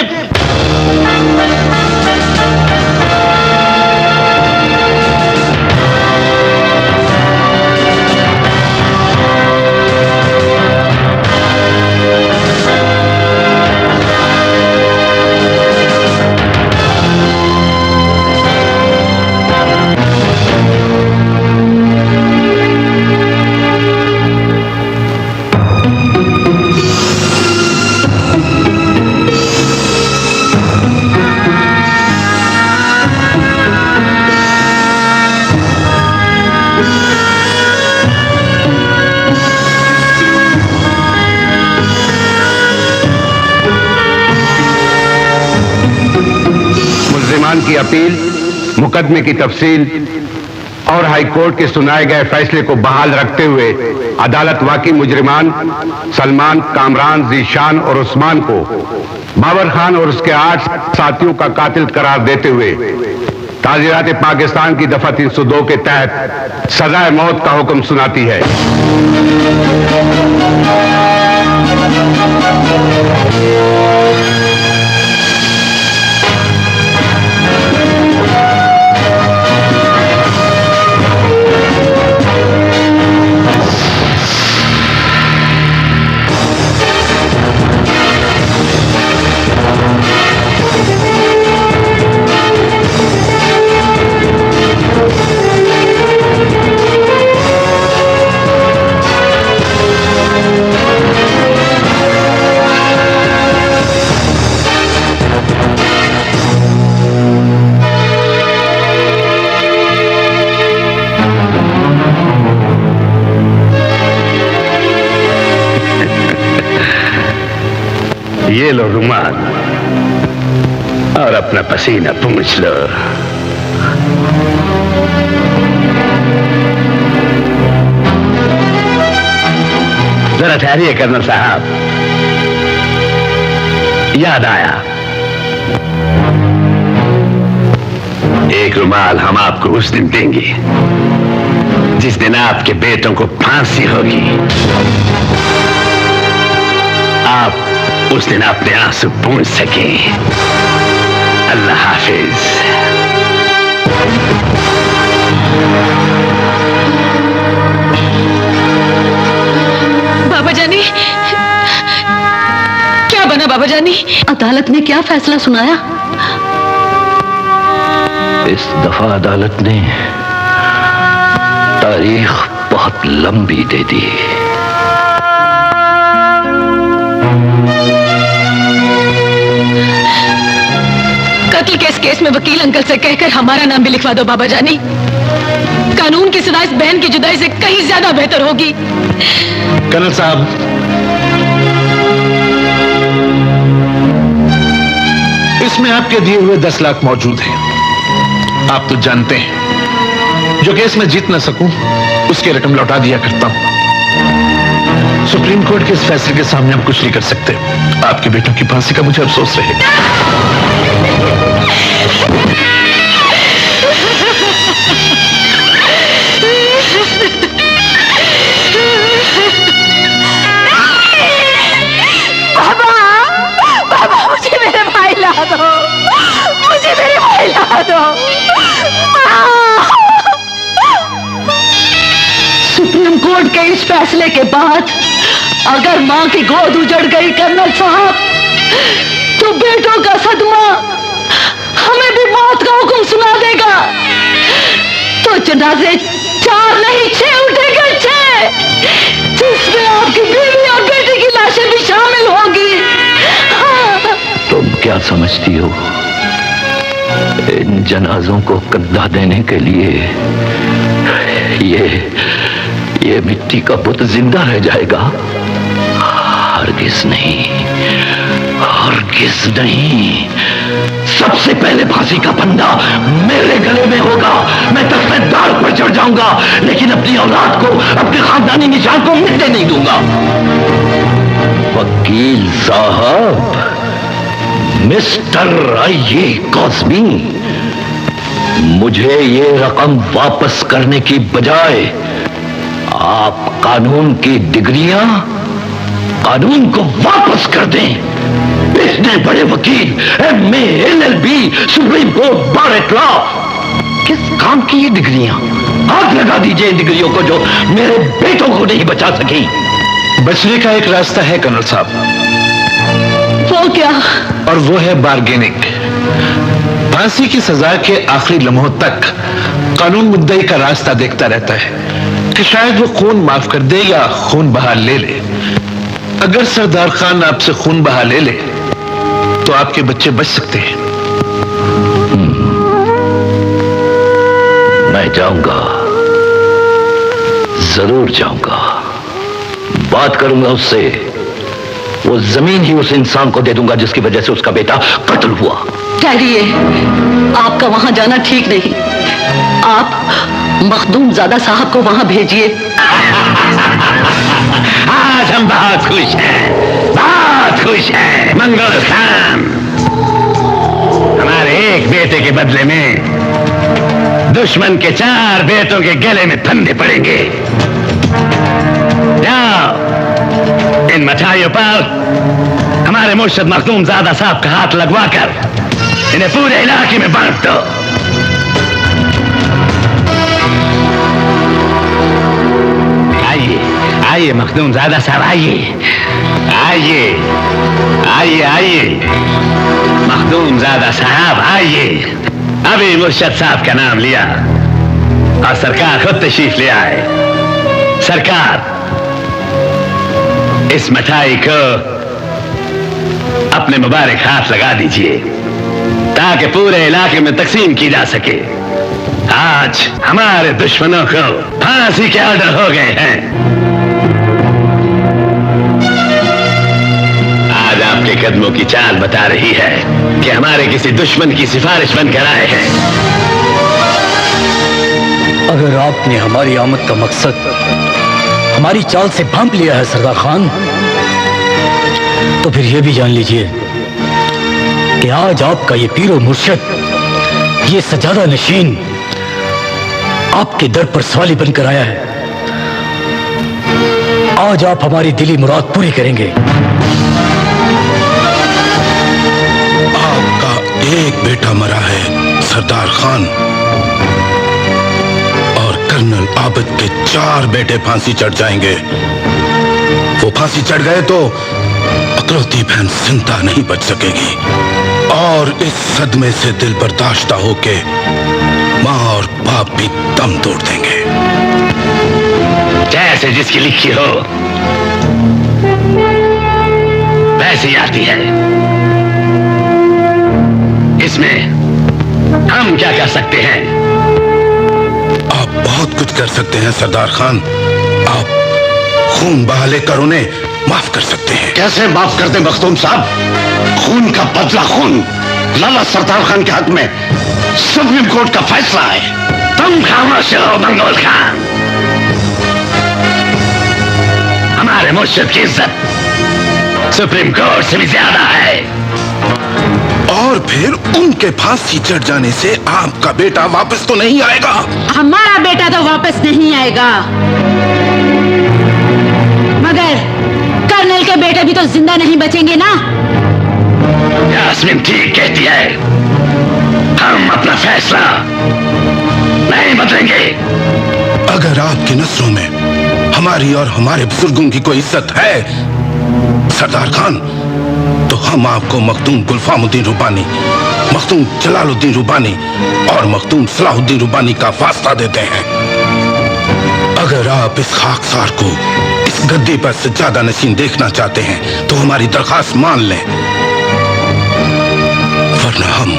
की अपील, मुकदमे की तफसील और हाई कोर्ट के सुनाए गए फैसले को बहाल रखते हुए अदालत वाकई मुजरिमान सलमान, कामरान, ज़ीशान और उस्मान को बाबर खान और उसके 8 साथियों का कातिल करार देते हुए ताज़ीरात पाकिस्तान की दफा 302 के तहत सजाए मौत का हुक्म सुनाती है। ये लो रुमाल और अपना पसीना पूंछ लो। जरा ठहरिए कर्नल साहब, याद आया, एक रुमाल हम आपको उस दिन देंगे जिस दिन आपके बेटों को फांसी होगी। आप उस दिन अपने आंसू पूंछ सकें। अल्लाह हाफिज। बाबा जानी, क्या बना बाबा जानी? अदालत ने क्या फैसला सुनाया? इस दफा अदालत ने तारीख बहुत लंबी दे दी। कत्ल के इस केस में वकील अंकल से कहकर हमारा नाम भी लिखवा दो बाबा जानी। कानून की सजा इस बहन की जुदाई से कहीं ज्यादा बेहतर होगी। कर्नल साहब, इसमें आपके दिए हुए 10 लाख मौजूद हैं। आप तो जानते हैं जो केस में जीत ना सकूं उसकी रकम लौटा दिया करता हूं। सुप्रीम कोर्ट के इस फैसले के सामने हम कुछ नहीं कर सकते। आपके बेटों की फांसी का मुझे अफसोस रहेगा। बाबा, मुझे मेरे भाई ला दो, मुझे मेरे भाई ला दो। सुप्रीम कोर्ट के इस फैसले के बाद अगर माँ की गोद उजड़ गई कर्नल साहब, तो बेटों का सदमा हमें भी मौत का हुक्म सुना देगा। तो जनाजे 4 नहीं 6 उठेंगे, 6, जिसमें आपकी बीवी और बेटी की लाशें भी शामिल होंगी। हाँ। तुम क्या समझती हो, इन जनाजों को कंधा देने के लिए ये मिट्टी का बुत जिंदा रह जाएगा? हरगिज नहीं, हरगिज नहीं। सबसे पहले फांसी का फंदा मेरे गले में होगा। मैं तख्तेदार पर चढ़ जाऊंगा, लेकिन अपनी औलाद को, अपने खानदानी निशान को मिटने नहीं दूंगा। वकील साहब, मिस्टर आइए कॉस्बी, मुझे ये रकम वापस करने की बजाय आप कानून की डिग्रियां कानून को वापस कर दें। इतने बड़े वकील, MA, LLB, सुप्रीम कोर्ट, बार एट लॉ, किस काम की ये डिग्रियां? आग लगा दीजिए इन डिग्रियों को जो मेरे बेटों को नहीं बचा सकी। बचने का एक रास्ता है कर्नल साहब। वो क्या? और वो है बार्गेनिंग। फांसी की सजा के आखिरी लम्हों तक कानून मुद्दई का रास्ता देखता रहता है कि शायद वो खून माफ कर दे या खून बहा ले ले। अगर सरदार खान आपसे खून बहा ले ले तो आपके बच्चे बच सकते हैं। मैं जाऊंगा, जरूर जाऊंगा, बात करूंगा उससे। वो जमीन ही उस इंसान को दे दूंगा जिसकी वजह से उसका बेटा कत्ल हुआ। डैडी, ये आपका वहां जाना ठीक नहीं। आप मखदूम ज़ादा साहब को वहां भेजिए। आज हम बहुत खुश हैं, बहुत खुश हैं। मंगल खान, हमारे एक बेटे के बदले में दुश्मन के 4 बेटों के गले में फंदे पड़ेंगे। जाओ, इन मिठाइयों पर हमारे मुर्शिद मखदूम ज़ादा साहब का हाथ लगवाकर इन्हें पूरे इलाके में बांट दो। आइए, आइए मखदूम ज़ादा साहब, आइए, आइए, आइए, आइए मखदूम ज़ादा साहब, आइए। अभी मुर्शिद साहब का नाम लिया और सरकार खुद तशरीफ ले आए। सरकार, इस मिठाई को अपने मुबारक हाथ लगा दीजिए ताकि पूरे इलाके में तकसीम की जा सके। आज हमारे दुश्मनों को फांसी के ऑर्डर हो गए हैं। आज आपके कदमों की चाल बता रही है कि हमारे किसी दुश्मन की सिफारिश बनकर आए हैं। अगर आपने हमारी आमद का मकसद हमारी चाल से भांप लिया है सरदार खान, तो फिर यह भी जान लीजिए कि आज आपका ये पीरो मुर्शिद, ये सजादा नशीन आपके दर पर सवाली बनकर आया है। आज आप हमारी दिली मुराद पूरी करेंगे। आपका एक बेटा मरा है सरदार खान, और कर्नल आबिद के 4 बेटे फांसी चढ़ जाएंगे। वो फांसी चढ़ गए तो अकलौती बहन जिंदा नहीं बच सकेगी, और इस सदमे से दिल बर्दाश्ता होके माँ और बाप भी दम तोड़ देंगे। जैसे जिसकी लिखी हो वैसे ही आती है। इसमें हम क्या कर सकते हैं? आप बहुत कुछ कर सकते हैं सरदार खान। आप खून बहा लेकर उन्हें माफ कर सकते हैं। कैसे माफ कर दे मखदूम साहब? खून का बदला खून। लाला सरदार खान के हक में सुप्रीम कोर्ट का फैसला है। तुम खामोश हो मंगोल खान। हमारे मुर्शिद की इज्जत सुप्रीम कोर्ट से भी ज्यादा है। और फिर उनके फांसी चढ़ जाने से आपका बेटा वापस तो नहीं आएगा। हमारा बेटा तो वापस नहीं आएगा, मगर कर्नल के बेटे भी तो जिंदा नहीं बचेंगे ना। यास्मीन ठीक कहती है। हम अपना फैसला नहीं बदलेंगे। अगर आपकी नस्लों में हमारी और हमारे बुजुर्गों की कोई इज्जत है सरदार खान, तो हम आपको मखदूम गुलफामुद्दीन रूबानी, मखदूम जलालुद्दीन रूबानी और मखदूम सलाहुद्दीन रूबानी का वास्ता देते हैं। अगर आप इस खाकसार को इस गद्दी पर सज्जादा नशीन देखना चाहते हैं तो हमारी दरखास्त मान लें, वरना हम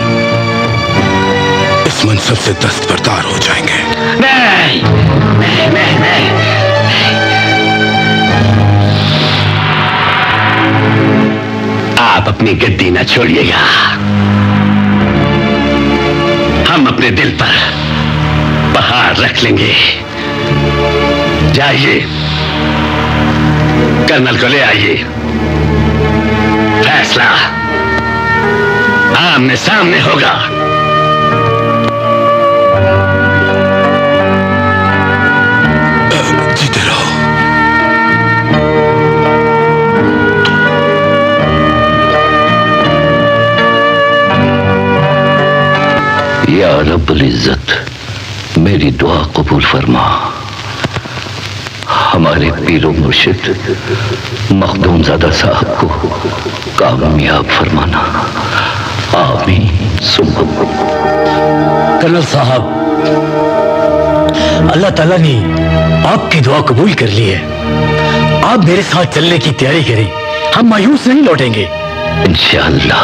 इस मनसब से दस्तबरदार हो जाएंगे। नहीं, नहीं, नहीं, नहीं। आप अपनी गद्दी न छोड़िएगा, हम अपने दिल पर पहाड़ रख लेंगे। जाइए, कर्नल को ले आइए, फैसला आमने सामने होगा। जीते रहो। या रब्बुल इज्जत, मेरी दुआ कबूल फरमा। हमारे पीरो मुर्शिद मखदूम ज़ादा साहब को कामयाब फरमाना। आमीन सुम्मा। कर्नल साहब, अल्लाह ताला ने आपकी दुआ कबूल कर ली है। आप मेरे साथ चलने की तैयारी करें, हम मायूस नहीं लौटेंगे इंशाअल्लाह।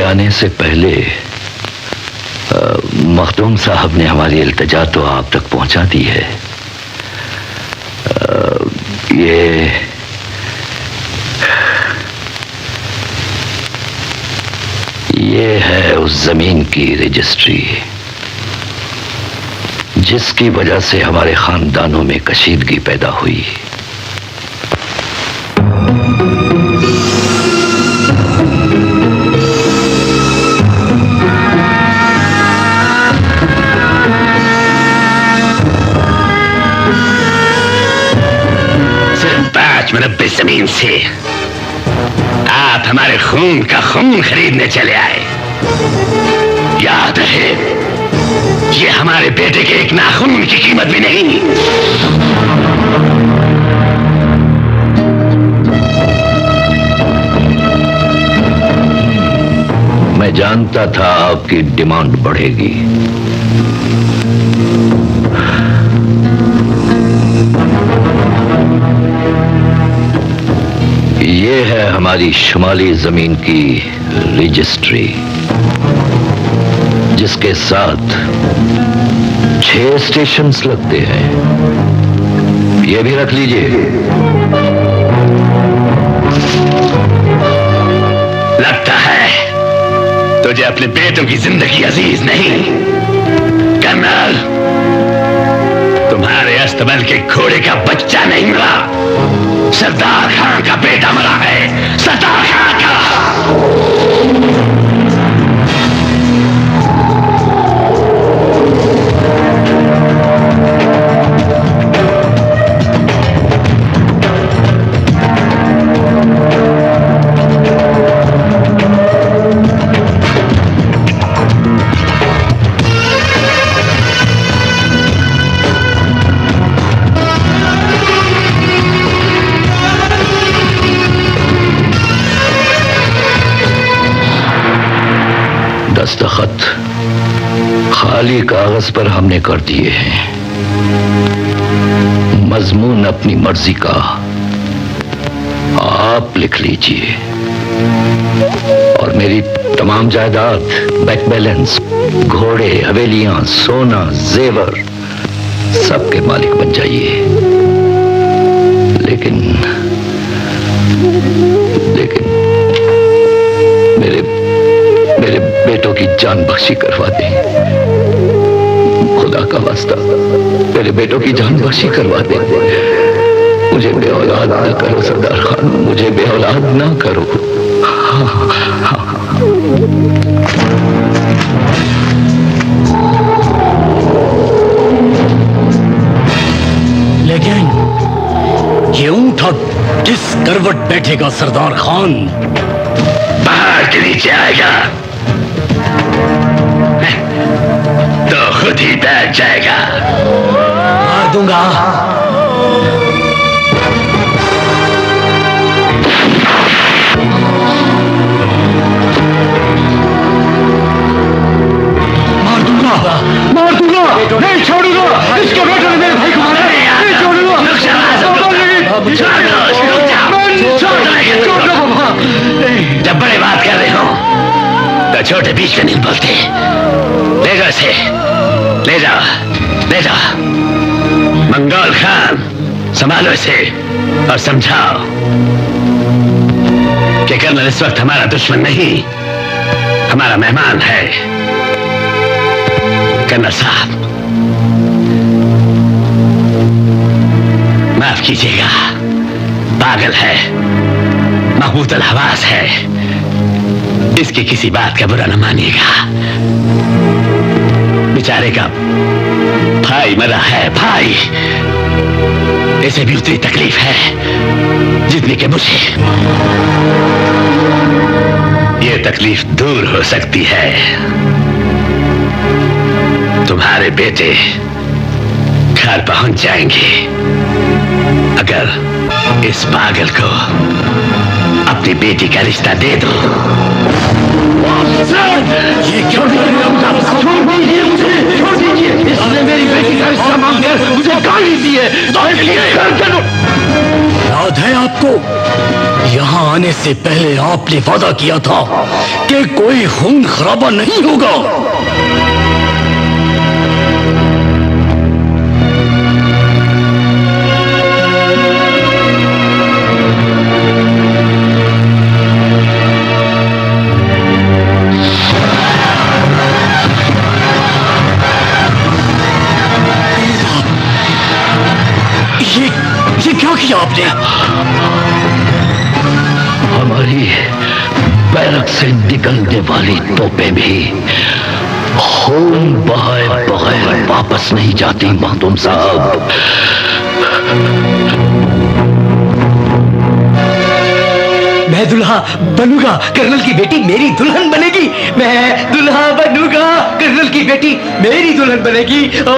आने से पहले मखदूम साहब ने हमारी इल्तिजा तो आप तक पहुंचा दी है। ये है उस जमीन की रजिस्ट्री जिसकी वजह से हमारे खानदानों में कशीदगी पैदा हुई। मुरब्बे जमीन से आप हमारे खून का खून खरीदने चले आए। याद रहे, ये हमारे बेटे के एक नाखून की कीमत भी नहीं। मैं जानता था आपकी डिमांड बढ़ेगी। ये है हमारी शुमाली जमीन की रजिस्ट्री जिसके साथ 6 स्टेशंस लगते हैं। ये भी रख लीजिए। लगता है तुझे अपने बेटों की जिंदगी अजीज नहीं। कर्नल, तुम्हारे अस्तबल के घोड़े का बच्चा नहीं मिला, सरदार खान का बेटा मरा है। सरदार खान का। दस्तखत खाली कागज पर हमने कर दिए हैं। मजमून अपनी मर्जी का आप लिख लीजिए और मेरी तमाम जायदाद, बैंक बैलेंस, घोड़े, हवेलियां, सोना, जेवर सबके मालिक बन जाइए, लेकिन मेरे बेटों की जान बख्शी करवा दें। खुदा का वास्ता मेरे बेटों की जान बख्शी करवा दें। मुझे बेऔलाद ना करो सरदार खान, मुझे बेऔलाद ना करो। लेकिन ये ऊंट अब किस करवट बैठेगा सरदार खान? पहाड़ के नीचे आएगा तो खुद ही बैठ जाएगा। मार दूंगा। मार दूंगा, नहीं छोड़ूंगा। इसके बेटे ने मेरे भाई को मारा, नहीं छोड़ूंगा। जब बड़े बात कर रहे हो तो छोटे बीच में नहीं बोलते। ले जाओ इसे, ले जाओ, ले जाओ। मंगोल खान, संभालो इसे और समझाओ कि कर्नल इस वक्त हमारा दुश्मन नहीं, हमारा मेहमान है। कर्नल साहब, माफ कीजिएगा, पागल है, महबूत अल हवास है, इसकी किसी बात का बुरा न मानिएगा। बेचारे का भाई मरा है, भाई। इसे भी उतनी तकलीफ है जितनी कि मुझे। ये तकलीफ दूर हो सकती है। तुम्हारे बेटे घर पहुंच जाएंगे अगर इस पागल को अपनी बेटी का रिश्ता दे दो। ये क्यों कर रहे हो? छोड़ दीजिए मुझे, छोड़ दीजिए। इसने मेरी बेटी का रिश्ता मांगकर मुझे गाली दी है, तो इसलिए याद है आपको? यहाँ आने से पहले आपने वादा किया था कि कोई खून खराबा नहीं होगा। ये क्या किया आपने? हमारी बैरक से निकलने वाली तोपें भी खून बहाए बगैर वापस नहीं जाती मातूम साहब। मैं दुल्हा बनूंगा, कर्नल की बेटी मेरी दुल्हन बनेगी। मैं दुल्हा बनूंगा, कर्नल की बेटी मेरी दुल्हन बनेगी। ओ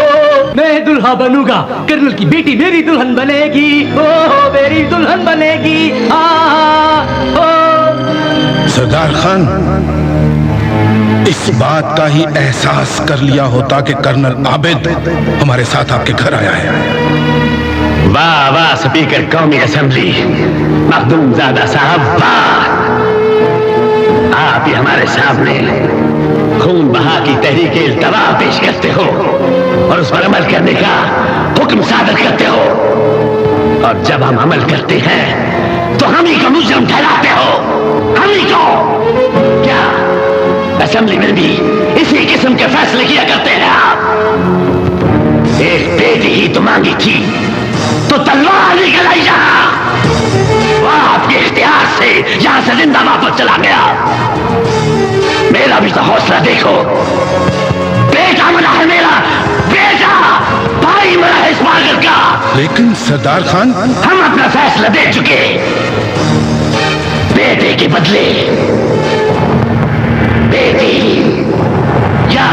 मैं दुल्हा बनूंगा, कर्नल की बेटी मेरी दुल्हन बनेगी। ओ मेरी दुल्हन बनेगी। सरदार खान, इस बात का ही एहसास कर लिया होता कि कर्नल आबिद हमारे साथ आपके घर आया है। वाह वाह स्पीकर कौमी असेंबली मखदूमजादा साहब, वाह। आप ही हमारे सामने खून बहा की तहरीक इल्तवा पेश करते हो और उस पर अमल करने का हुक्म सादर करते हो, और जब हम अमल करते हैं तो हम ही को मुजरिम ठहराते हो, हम ही को। क्या असेंबली में भी इसी किस्म के फैसले किया करते हैं आप? एक बेटी ही तो मांगी थी तो तलवार निकल आई यहाँ। वह आपके इख्तियार से यहां से जिंदा वापस चला गया। मेरा भी तो हौसला देखो। बेटा मरा है मेरा, बेटा, भाई मरा है इस पागल का। लेकिन सरदार खान, हम अपना फैसला दे चुके। बेटे के बदले बेटी या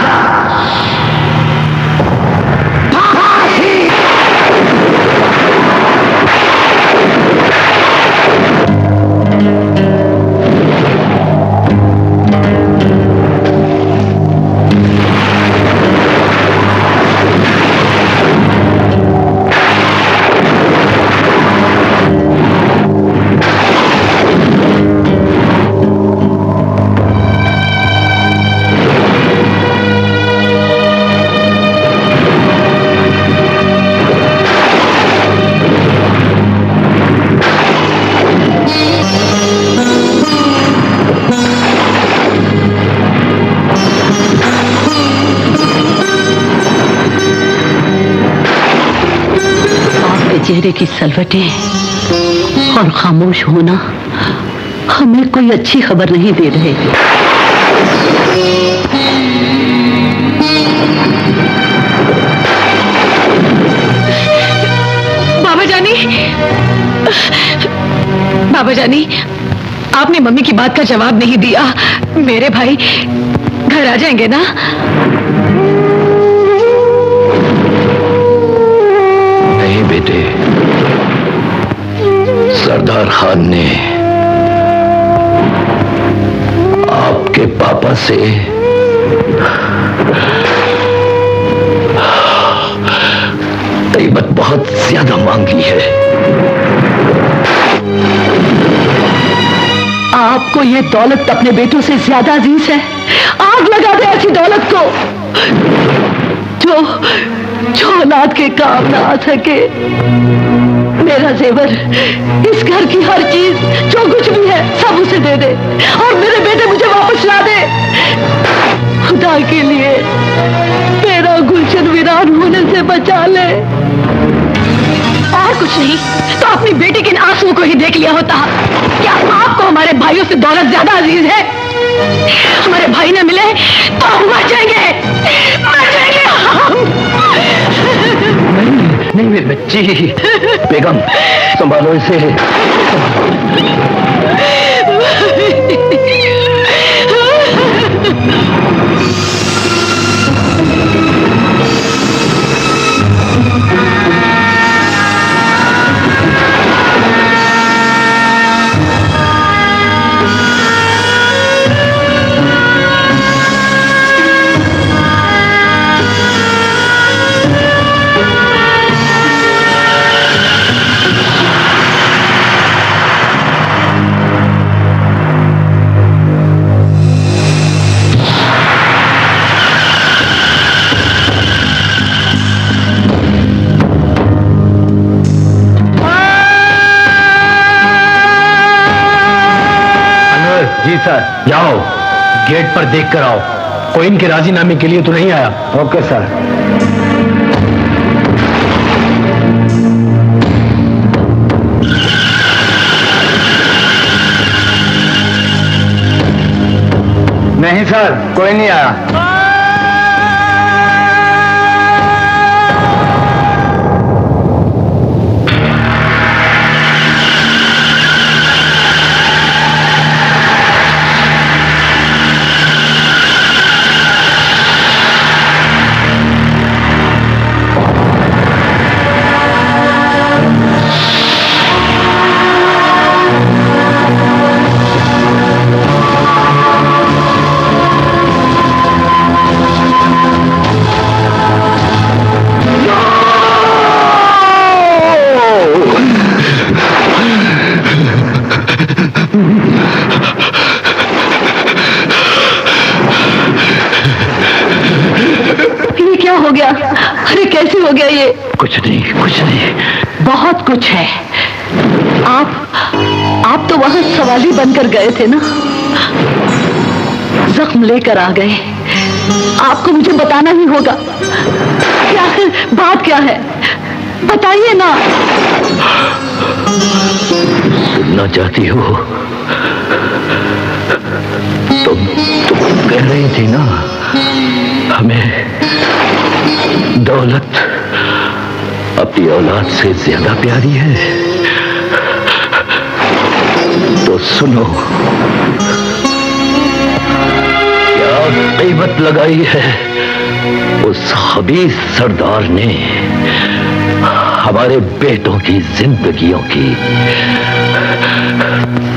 चेहरे की सलवटें और खामोश होना हमें कोई अच्छी खबर नहीं दे रहे। बाबा जानी, आपने मम्मी की बात का जवाब नहीं दिया। मेरे भाई घर आ जाएंगे ना? नहीं बेटे, सरदार खान ने आपके पापा से कीमत बहुत ज्यादा मांगी है। आपको ये दौलत अपने बेटों से ज्यादा अजीज है? आग लगा दे ऐसी दौलत को जो औलाद के काम ना आ सके। मेरा जेवर, इस घर की हर चीज जो कुछ भी है सब उसे दे दे और मेरे बेटे मुझे वापस ला दे। खुदा के लिए मेरा गुलशन वीरान होने से बचा ले। और कुछ नहीं तो अपनी बेटी के इन आंसुओं को ही देख लिया होता। क्या आपको हमारे भाइयों से दौलत ज्यादा अजीज है? हमारे भाई न मिले तो हम मर जाएंगे हम। नहीं मेरी बच्ची, बेगम संभालो इसे। जी सर, जाओ गेट पर देख कर आओ। कोई इनके राजीनामे के लिए तो नहीं आया? Okay sir. नहीं सर, कोई नहीं आया। अरे कैसे हो गया ये? कुछ नहीं। बहुत कुछ है। आप तो वहां सवाली बनकर गए थे ना, जख्म लेकर आ गए। आपको मुझे बताना ही होगा। क्या है बात, क्या है बताइए ना। सुनना चाहती हो? तुम कह रही थी ना हमें दौलत अपनी औलाद से ज्यादा प्यारी है। तो सुनो, क्या कीमत लगाई है उस खबीस सरदार ने हमारे बेटों की जिंदगियों की।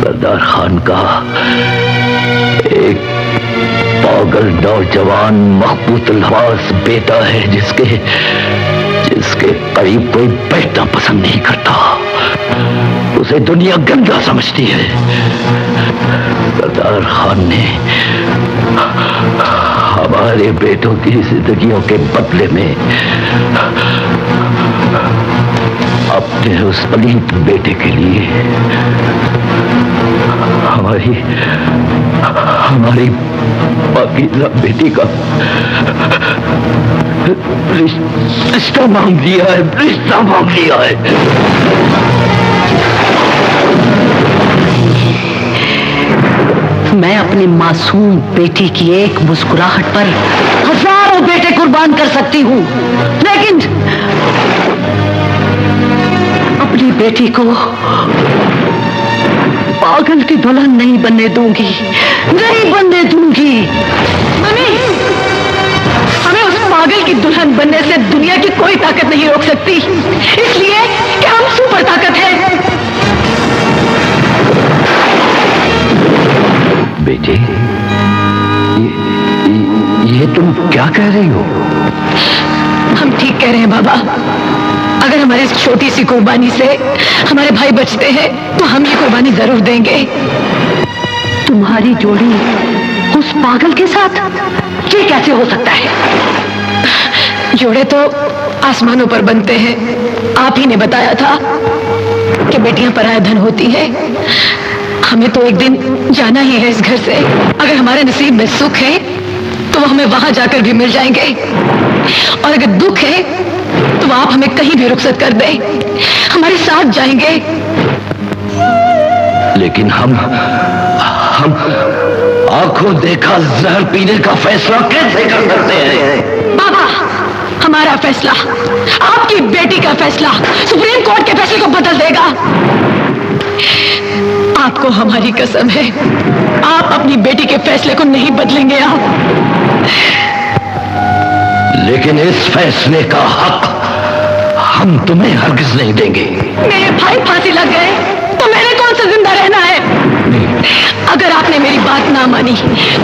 सरदार खान का एक पागल नौजवान महबूतुल हवास बेटा है जिसके करीब कोई बैठना पसंद नहीं करता। उसे दुनिया गंदा समझती है। सरदार खान ने हमारे बेटों की जिंदगियों के बदले में अपने उस पलीत बेटे के लिए हमारी पाकीज़ा बेटी का रिश्ता मांग लिया है, रिश्ता मांग लिया है। मैं अपनी मासूम बेटी की एक मुस्कुराहट पर हजारों बेटे कुर्बान कर सकती हूँ, लेकिन अपनी बेटी को पागल की दुल्हन नहीं बनने दूंगी, नहीं बनने दूंगी। मम्मी, हमें उस पागल की दुल्हन बनने से दुनिया की कोई ताकत नहीं रोक सकती, इसलिए कि हम सुपर ताकत हैं। बेटे, ये तुम क्या कह रही हो? हम ठीक कह रहे हैं बाबा। अगर हमारी इस छोटी सी कुर्बानी से हमारे भाई बचते हैं तो हम ये कुर्बानी जरूर देंगे। तुम्हारी जोड़ी उस पागल के साथ, ये कैसे हो सकता है? जोड़े तो आसमानों पर बनते हैं। आप ही ने बताया था कि बेटियां पराया धन होती हैं। हमें तो एक दिन जाना ही है इस घर से। अगर हमारे नसीब में सुख है तो वो हमें वहां जाकर भी मिल जाएंगे, और अगर दुख है तो आप हमें कहीं भी रुखसत कर दें, हमारे साथ जाएंगे। लेकिन हम आंखों देखा जहर पीने का फैसला कैसे कर सकते हैं? बाबा, हमारा फैसला आपकी बेटी का फैसला सुप्रीम कोर्ट के फैसले को बदल देगा। आपको हमारी कसम है, आप अपनी बेटी के फैसले को नहीं बदलेंगे। आप लेकिन इस फैसले का हक हम तुम्हें हरगिज नहीं देंगे। मेरे भाई फांसी लग गए तो मैंने कौन सा जिंदा रहना है? अगर आपने मेरी बात ना मानी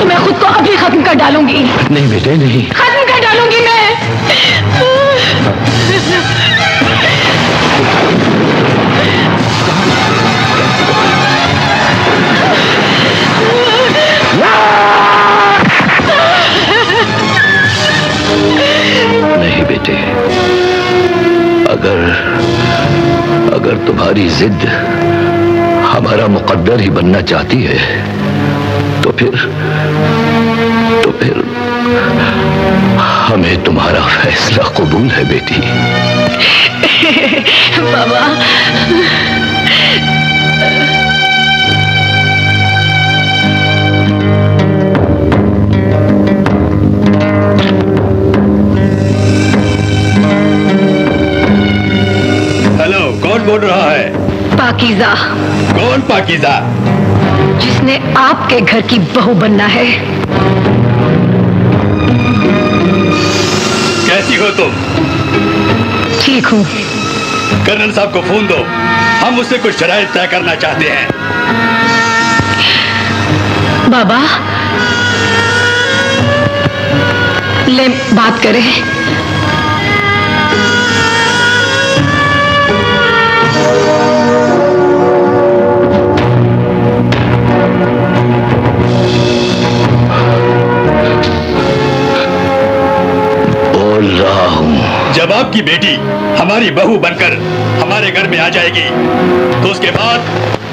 तो मैं खुद को अभी खत्म कर डालूंगी। नहीं बेटे, नहीं। खत्म कर डालूंगी मैं। नहीं बेटे, अगर तुम्हारी जिद हमारा मुकद्दर ही बनना चाहती है तो फिर हमें तुम्हारा फैसला कबूल है बेटी। बाबा, हेलो, कौन बोल रहा है? पाकीज़ा। कौन पाकीज़ा? जिसने आपके घर की बहू बनना है। कैसी हो तुम? ठीक हूँ। कर्नल साहब को फोन दो, हम उससे कुछ शराइत तय करना चाहते हैं। बाबा, ले बात करें। जब आपकी बेटी हमारी बहू बनकर हमारे घर में आ जाएगी तो उसके बाद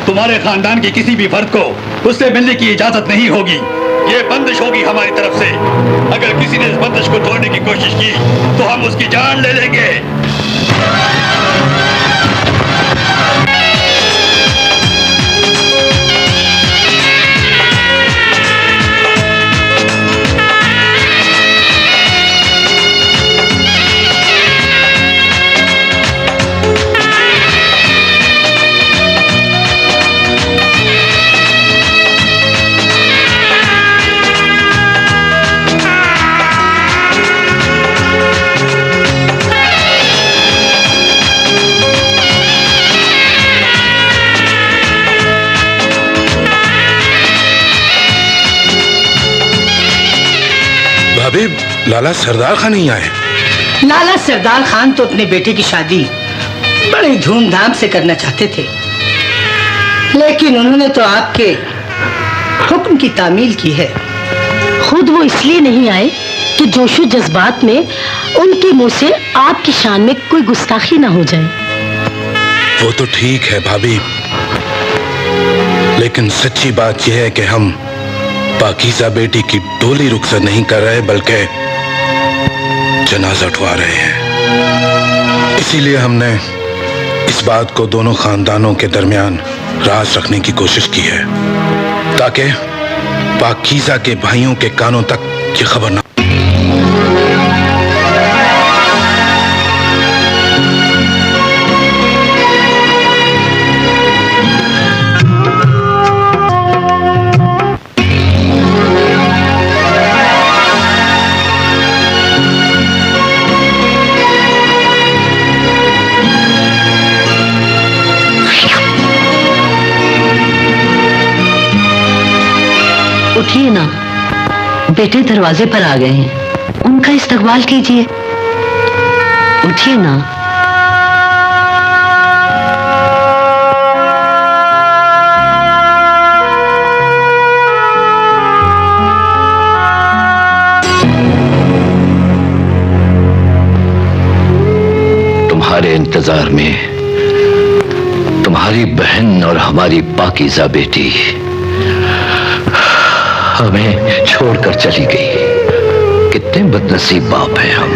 तुम्हारे खानदान की किसी भी फर्द को उससे मिलने की इजाजत नहीं होगी। ये बंदिश होगी हमारी तरफ से। अगर किसी ने इस बंदिश को तोड़ने की कोशिश की तो हम उसकी जान ले लेंगे। भाभी, लाला सरदार खान नहीं आए? लाला सरदार खान तो अपने बेटे की शादी बड़े धूमधाम से करना चाहते थे, लेकिन उन्होंने तो आपके हुक्म की तामील की है। खुद वो इसलिए नहीं आए कि जोशो जज्बात में उनके मुंह से आपकी शान में कोई गुस्ताखी ना हो जाए। वो तो ठीक है भाभी, लेकिन सच्ची बात यह है कि हम पाकीज़ा बेटी की डोली रुखसत नहीं कर रहे बल्कि जनाजा उठवा रहे हैं। इसीलिए हमने इस बात को दोनों खानदानों के दरमियान राज रखने की कोशिश की है ताकि पाकीज़ा के भाइयों के कानों तक ये खबर ना। उठिए ना, बेटे दरवाजे पर आ गए हैं, उनका इस्तकबाल कीजिए। उठिए ना। तुम्हारे इंतजार में तुम्हारी बहन और हमारी पाकीज़ा बेटी हमें छोड़कर चली गई। कितने बदनसीब बाप हैं हम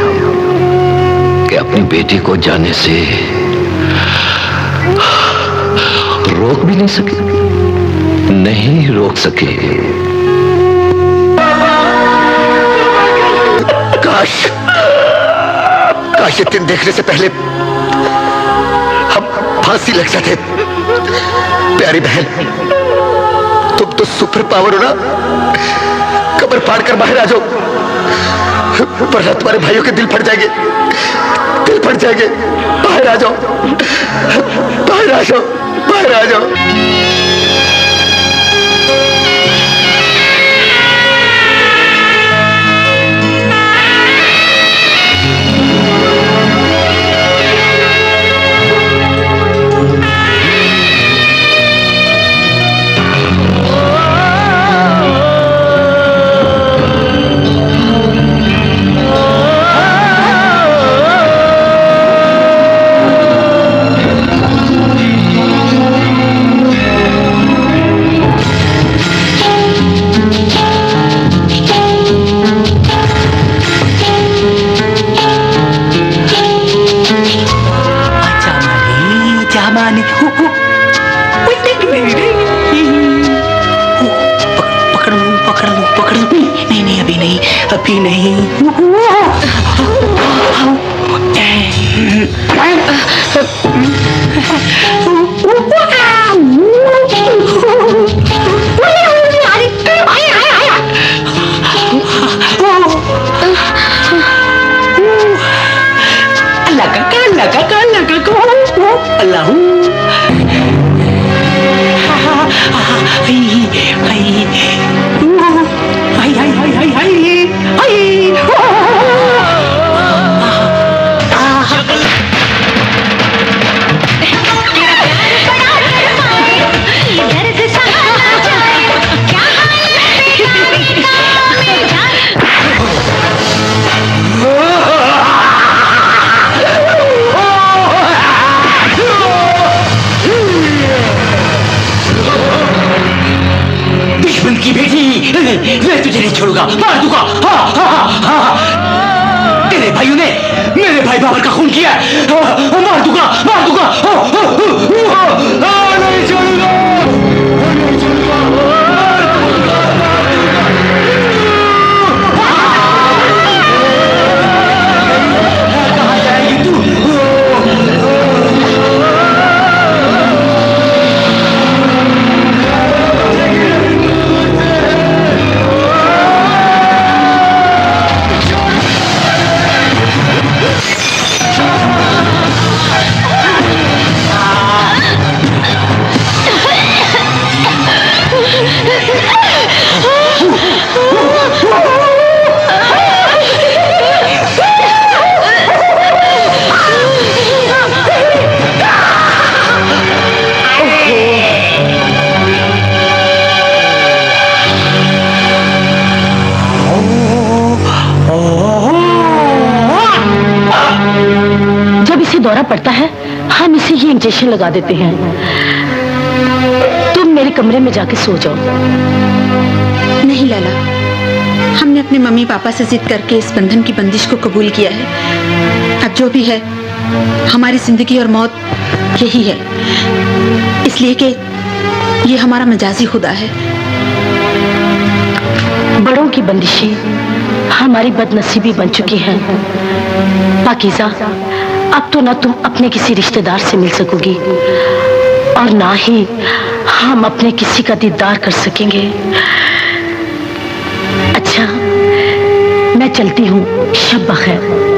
कि अपनी बेटी को जाने से रोक भी नहीं सके, नहीं रोक सके। काश काश ये दिन देखने से पहले हम फांसी लग जाते। प्यारी बहन, तुम तो सुपर पावर हो ना, कब्र फाड़ कर बाहर आ जाओ, वरना तुम्हारे भाइयों के दिल फट जाएंगे, दिल फट जाएंगे। बाहर आ जाओ, बाहर आ जाओ, बाहर आ जाओ। अभी नहीं। मैं तुझे नहीं छोड़ूंगा, मार दूंगा। तेरे भाइयों ने मेरे भाई बाबर का खून किया है, मार दूंगा, मार दूंगा। नहीं छोड़ूंगा, नहीं छोड़ूंगा। कहाँ जाएगी तू? दौरा पड़ता है, हम इसे ये इंजेक्शन लगा देते हैं। तुम मेरे कमरे में जाके सो जाओ। नहीं लाला, हमने अपने मम्मी पापा से जिद करके इस बंधन की बंदिश को कबूल किया है। अब जो भी है, हमारी जिंदगी और मौत यही है, इसलिए कि ये हमारा मजाजी खुदा है। बड़ों की बंदिशें हमारी बदनसीबी बन चुकी हैं। पाकीज़ा, अब तो ना तुम अपने किसी रिश्तेदार से मिल सकोगी और ना ही हम अपने किसी का दीदार कर सकेंगे। अच्छा, मैं चलती हूँ। शब बखैर।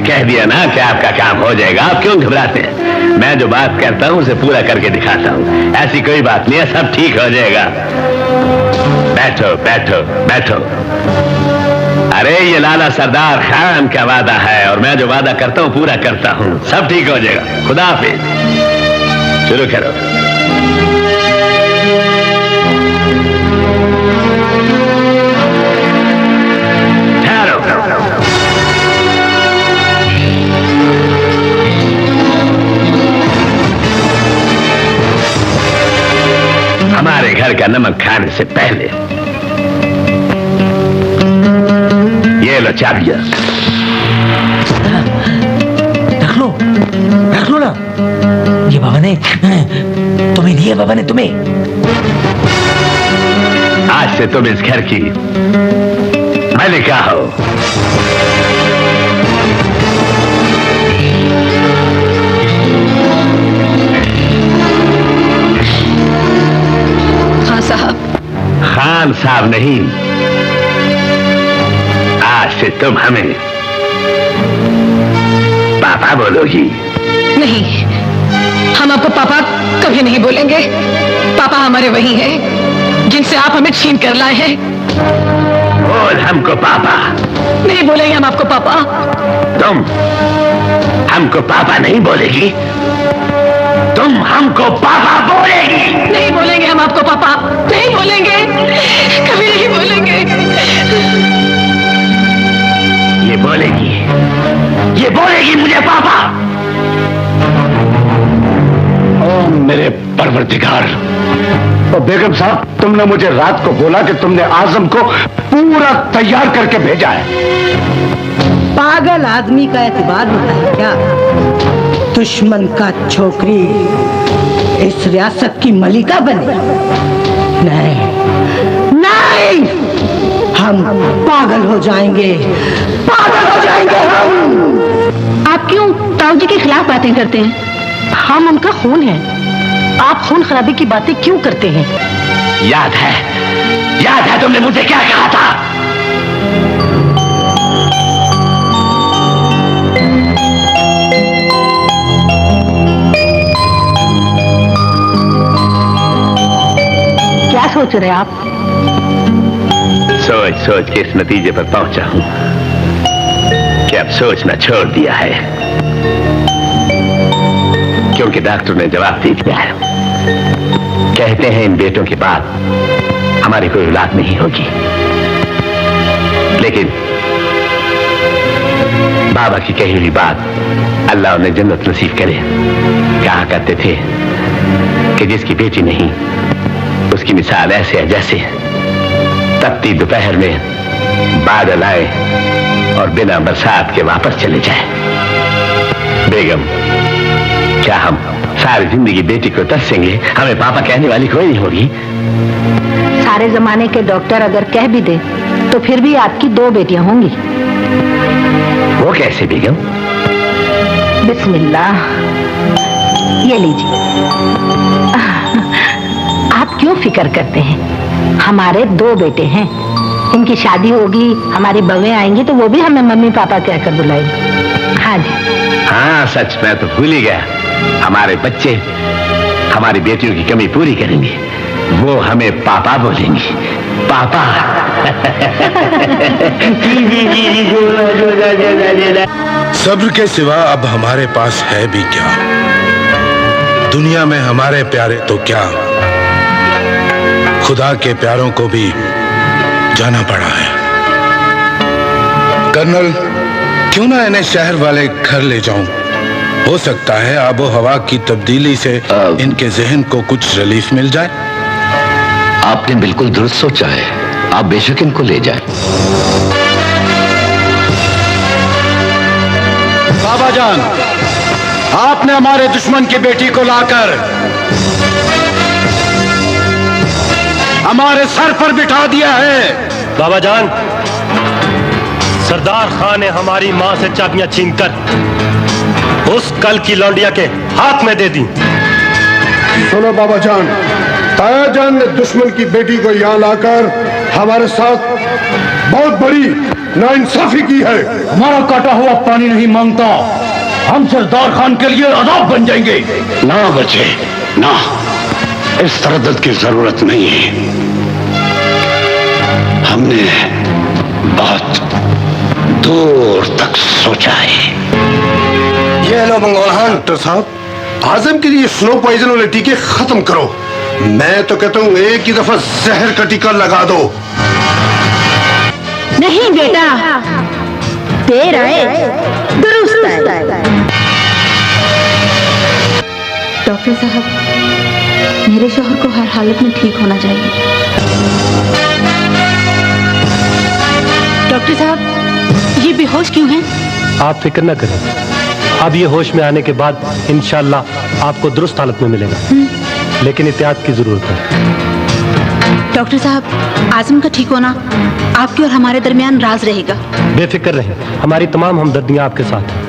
कह दिया ना कि आपका काम हो जाएगा, आप क्यों घबराते हैं? मैं जो बात करता हूं उसे पूरा करके दिखाता हूं। ऐसी कोई बात नहीं है, सब ठीक हो जाएगा। बैठो बैठो बैठो। अरे ये लाला सरदार खान का वादा है और मैं जो वादा करता हूं पूरा करता हूं। सब ठीक हो जाएगा। खुदा हाफिज। शुरू करो। हमारे घर का नमक खाने से पहले ये लो चाबियां। रख लो ना। ये बाबा ने तुम्हें दिया, बाबा ने तुम्हें। आज से तुम इस घर की मालिका हो। खान साहब नहीं, आज से तुम हमें पापा बोलोगी। नहीं, हम आपको पापा कभी नहीं बोलेंगे। पापा हमारे वही हैं जिनसे आप हमें छीन कर लाए हैं। बोल हमको पापा। नहीं बोलेंगे हम आपको पापा। तुम हमको पापा नहीं बोलेगी? तुम हमको पापा बोलेगी? नहीं बोलेंगे हम आपको पापा। नहीं बोलेंगे, कभी नहीं बोलेंगे। ये बोलेगी मुझे पापा। ओ मेरे परवरदिगार। और बेगम साहब, तुमने मुझे रात को बोला कि तुमने आजम को पूरा तैयार करके भेजा है। पागल आदमी का एतबार होता है क्या? दुश्मन का छोकरी इस रियासत की मलिका बने? नहीं नहीं, हम पागल हो जाएंगे, पागल हो जाएंगे हम। आप क्यों ताऊ जी के खिलाफ बातें करते हैं? हम उनका खून है। आप खून खराबी की बातें क्यों करते हैं? याद है तुमने मुझे क्या कहा था? क्या सोच रहे आप? सोच सोच के इस नतीजे पर पहुंचा हूं कि अब सोचना छोड़ दिया है, क्योंकि डॉक्टर ने जवाब दे दिया है। कहते हैं इन बेटों के बाद हमारी कोई औलाद नहीं होगी, लेकिन बाबा की कही हुई बात अल्लाह उन्हें जन्नत नसीब करे। कहा करते थे कि जिसकी बेटी नहीं उसकी मिसाल ऐसे है जैसे तपती दोपहर में बादल आए और बिना बरसात के वापस चले जाए। बेगम, क्या हम सारी जिंदगी बेटी को तरसेंगे? हमें पापा कहने वाली कोई नहीं होगी। सारे जमाने के डॉक्टर अगर कह भी दे तो फिर भी आपकी 2 बेटियां होंगी। वो कैसे बेगम? बिस्मिल्लाह, ये लीजिए। आप क्यों फिक्र करते हैं? हमारे 2 बेटे हैं, इनकी शादी होगी, हमारी बहुएं आएंगी तो वो भी हमें मम्मी पापा कहकर बुलाएंगे। हाँ जी। हाँ सच, मैं तो भूल ही गया। हमारे बच्चे हमारी बेटियों की कमी पूरी करेंगे, वो हमें पापा बोलेंगी। पापा। सब्र के सिवा अब हमारे पास है भी क्या? दुनिया में हमारे प्यारे तो क्या, खुदा के प्यारों को भी जाना पड़ा है। कर्नल, क्यों ना इन्हें शहर वाले घर ले जाऊं? हो सकता है आबो हवा की तब्दीली से इनके जहन को कुछ रिलीफ मिल जाए। आपने बिल्कुल दुरुस्त सोचा है, आप बेशक इनको ले जाएं। बाबा जान, आपने हमारे दुश्मन की बेटी को लाकर हमारे सर पर बिठा दिया है। बाबा जान, सरदार खान ने हमारी मां से चाबियां छीनकर उस कल की लौंडिया के हाथ में दे दी। सुनो बाबा जान, ताया जान ने दुश्मन की बेटी को यहाँ लाकर हमारे साथ बहुत बड़ी नाइंसाफी की है। हमारा काटा हुआ पानी नहीं मांगता, हम सरदार खान के लिए अदाब बन जाएंगे। ना बचे ना, इस तरद्दुद की जरूरत नहीं है। हमने बहुत दूर तक सोचा है। ये लो मंगोल खान। डॉक्टर साहब, आजम के लिए स्नो पॉइजन वाले टीके खत्म करो। मैं तो कहता हूँ एक ही दफा जहर का टीका लगा दो। नहीं बेटा, देर आए दुरुस्त आए। डॉक्टर साहब, मेरे शौहर को हर हालत में ठीक होना चाहिए। डॉक्टर साहब, ये बेहोश क्यों हैं? आप फिक्र न करें, अब ये होश में आने के बाद इंशाअल्लाह आपको दुरुस्त हालत में मिलेगा, लेकिन एहतियात की जरूरत है। डॉक्टर साहब, आजम का ठीक होना आपके और हमारे दरमियान राज रहेगा। बेफिक्र रहें, हमारी तमाम हमदर्दियां आपके साथ हैं।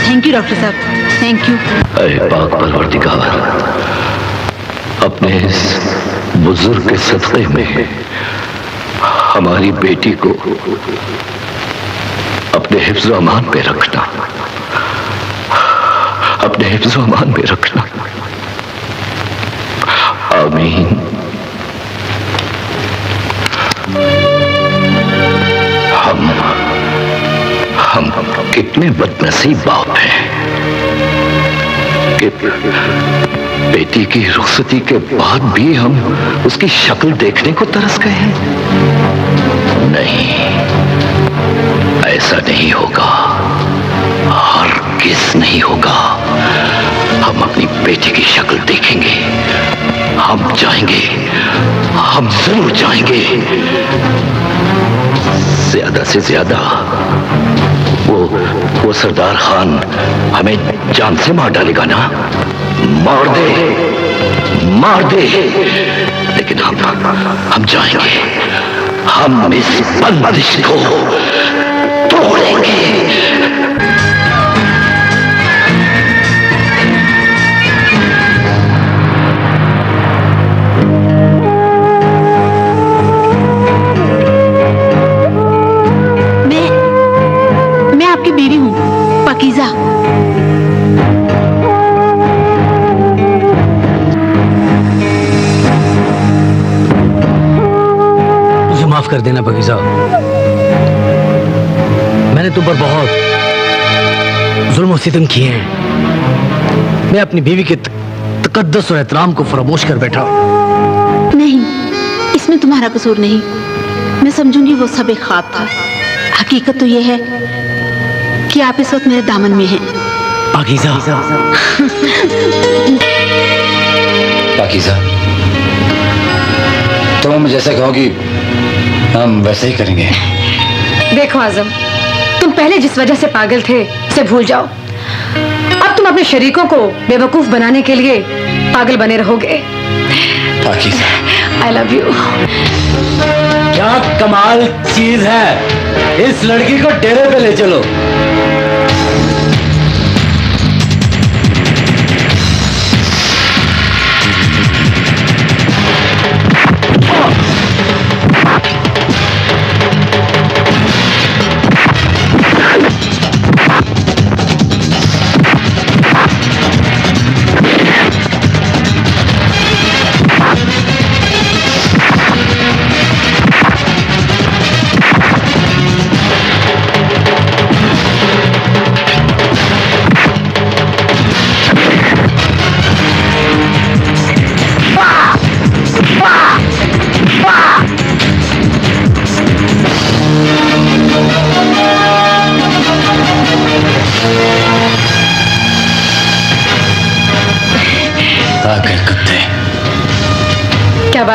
थैंक यू डॉक्टर साहब, थैंक यू। अरे पाक परवरदिगार, अपने इस बुजुर्ग के सदक़े में हमारी बेटी को अपने हिफ्ज़ अमान पे रखना, अपने हिफ्ज़ अमान पे रखना। आमीन। हम कितने बदनसीब बाप हैं कि बेटी की रुखसती के बाद भी हम उसकी शक्ल देखने को तरस गए हैं। नहीं, ऐसा नहीं होगा, हरगिज़ नहीं होगा। हम अपनी बेटी की शक्ल देखेंगे, हम जाएंगे, हम जरूर जाएंगे। ज्यादा से ज्यादा वो सरदार खान हमें जान से मार डालेगा ना, मार दे, लेकिन हम जाएंगे, हम इस बंदिश को तोड़ेंगे। मैं आपकी बीवी हूँ, पकीज़ा। माफ कर देना पकीज़ा, मैंने तुम पर बहुत जुल्म और सितम किए हैं। मैं अपनी बीवी के तकद्दुस और एहतराम को फरामोश कर बैठा। नहीं, इसमें तुम्हारा कसूर नहीं। मैं समझूंगी वो सब एक ख्वाब था। हकीकत तो ये है कि आप इस वक्त मेरे दामन में हैं। पाकीज़ा, पाकीज़ा, तुम जैसे कहोगी हम वैसे ही करेंगे। देखो आजम, तुम पहले जिस वजह से पागल थे उसे भूल जाओ। अब तुम अपने शरीकों को बेवकूफ बनाने के लिए पागल बने रहोगे। I love you. क्या कमाल चीज है, इस लड़की को डेरे पे ले चलो।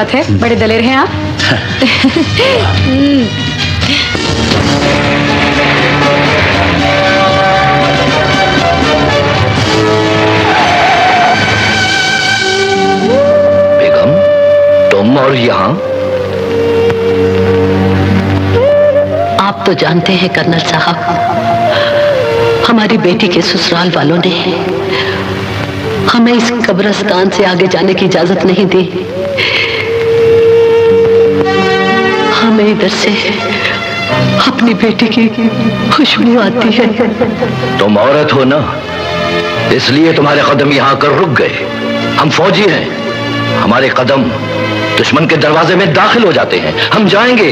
बात है, बड़े दलेर हैं आप। बेगम, तुम और यहाँ? आप तो जानते हैं कर्नल साहब, हमारी बेटी के ससुराल वालों ने हमें इस कब्रिस्तान से आगे जाने की इजाजत नहीं दी। हमें इधर से अपनी बेटी की खुशबू आती है। तुम औरत हो ना, इसलिए तुम्हारे कदम यहाँ आकर रुक गए। हम फौजी हैं, हमारे कदम दुश्मन के दरवाजे में दाखिल हो जाते हैं। हम जाएंगे,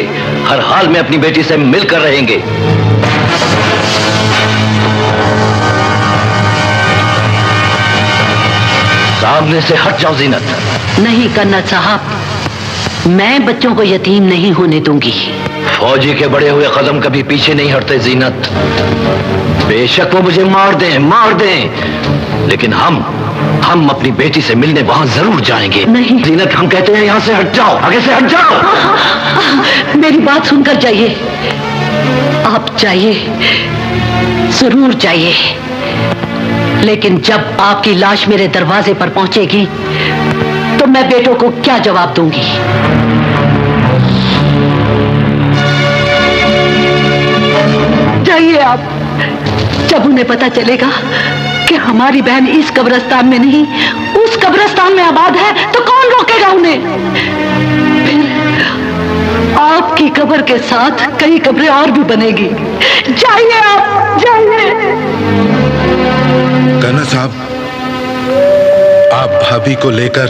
हर हाल में अपनी बेटी से मिलकर रहेंगे। सामने से हट जाओ जीनत। नहीं कर्नल साहब, मैं बच्चों को यतीम नहीं होने दूंगी। फौजी के बढ़े हुए कदम कभी पीछे नहीं हटते जीनत। बेशक वो मुझे मार दें, लेकिन हम अपनी बेटी से मिलने वहां जरूर जाएंगे। नहीं जीनत, हम कहते हैं यहां से हट जाओ, आगे से हट जाओ। मेरी बात सुनकर जाइए, आप जाइए, जरूर जाइए, लेकिन जब आपकी लाश मेरे दरवाजे पर पहुंचेगी तो मैं बेटों को क्या जवाब दूंगी? जाइए आप। जब उन्हें पता चलेगा कि हमारी बहन इस कब्रिस्तान में नहीं उस कब्रिस्तान में आबाद है तो कौन रोकेगा उन्हें? फिर आपकी कब्र के साथ कई कब्रें और भी बनेगी। जाइए आप, जाइए। कर्नल साहब, आप भाभी को लेकर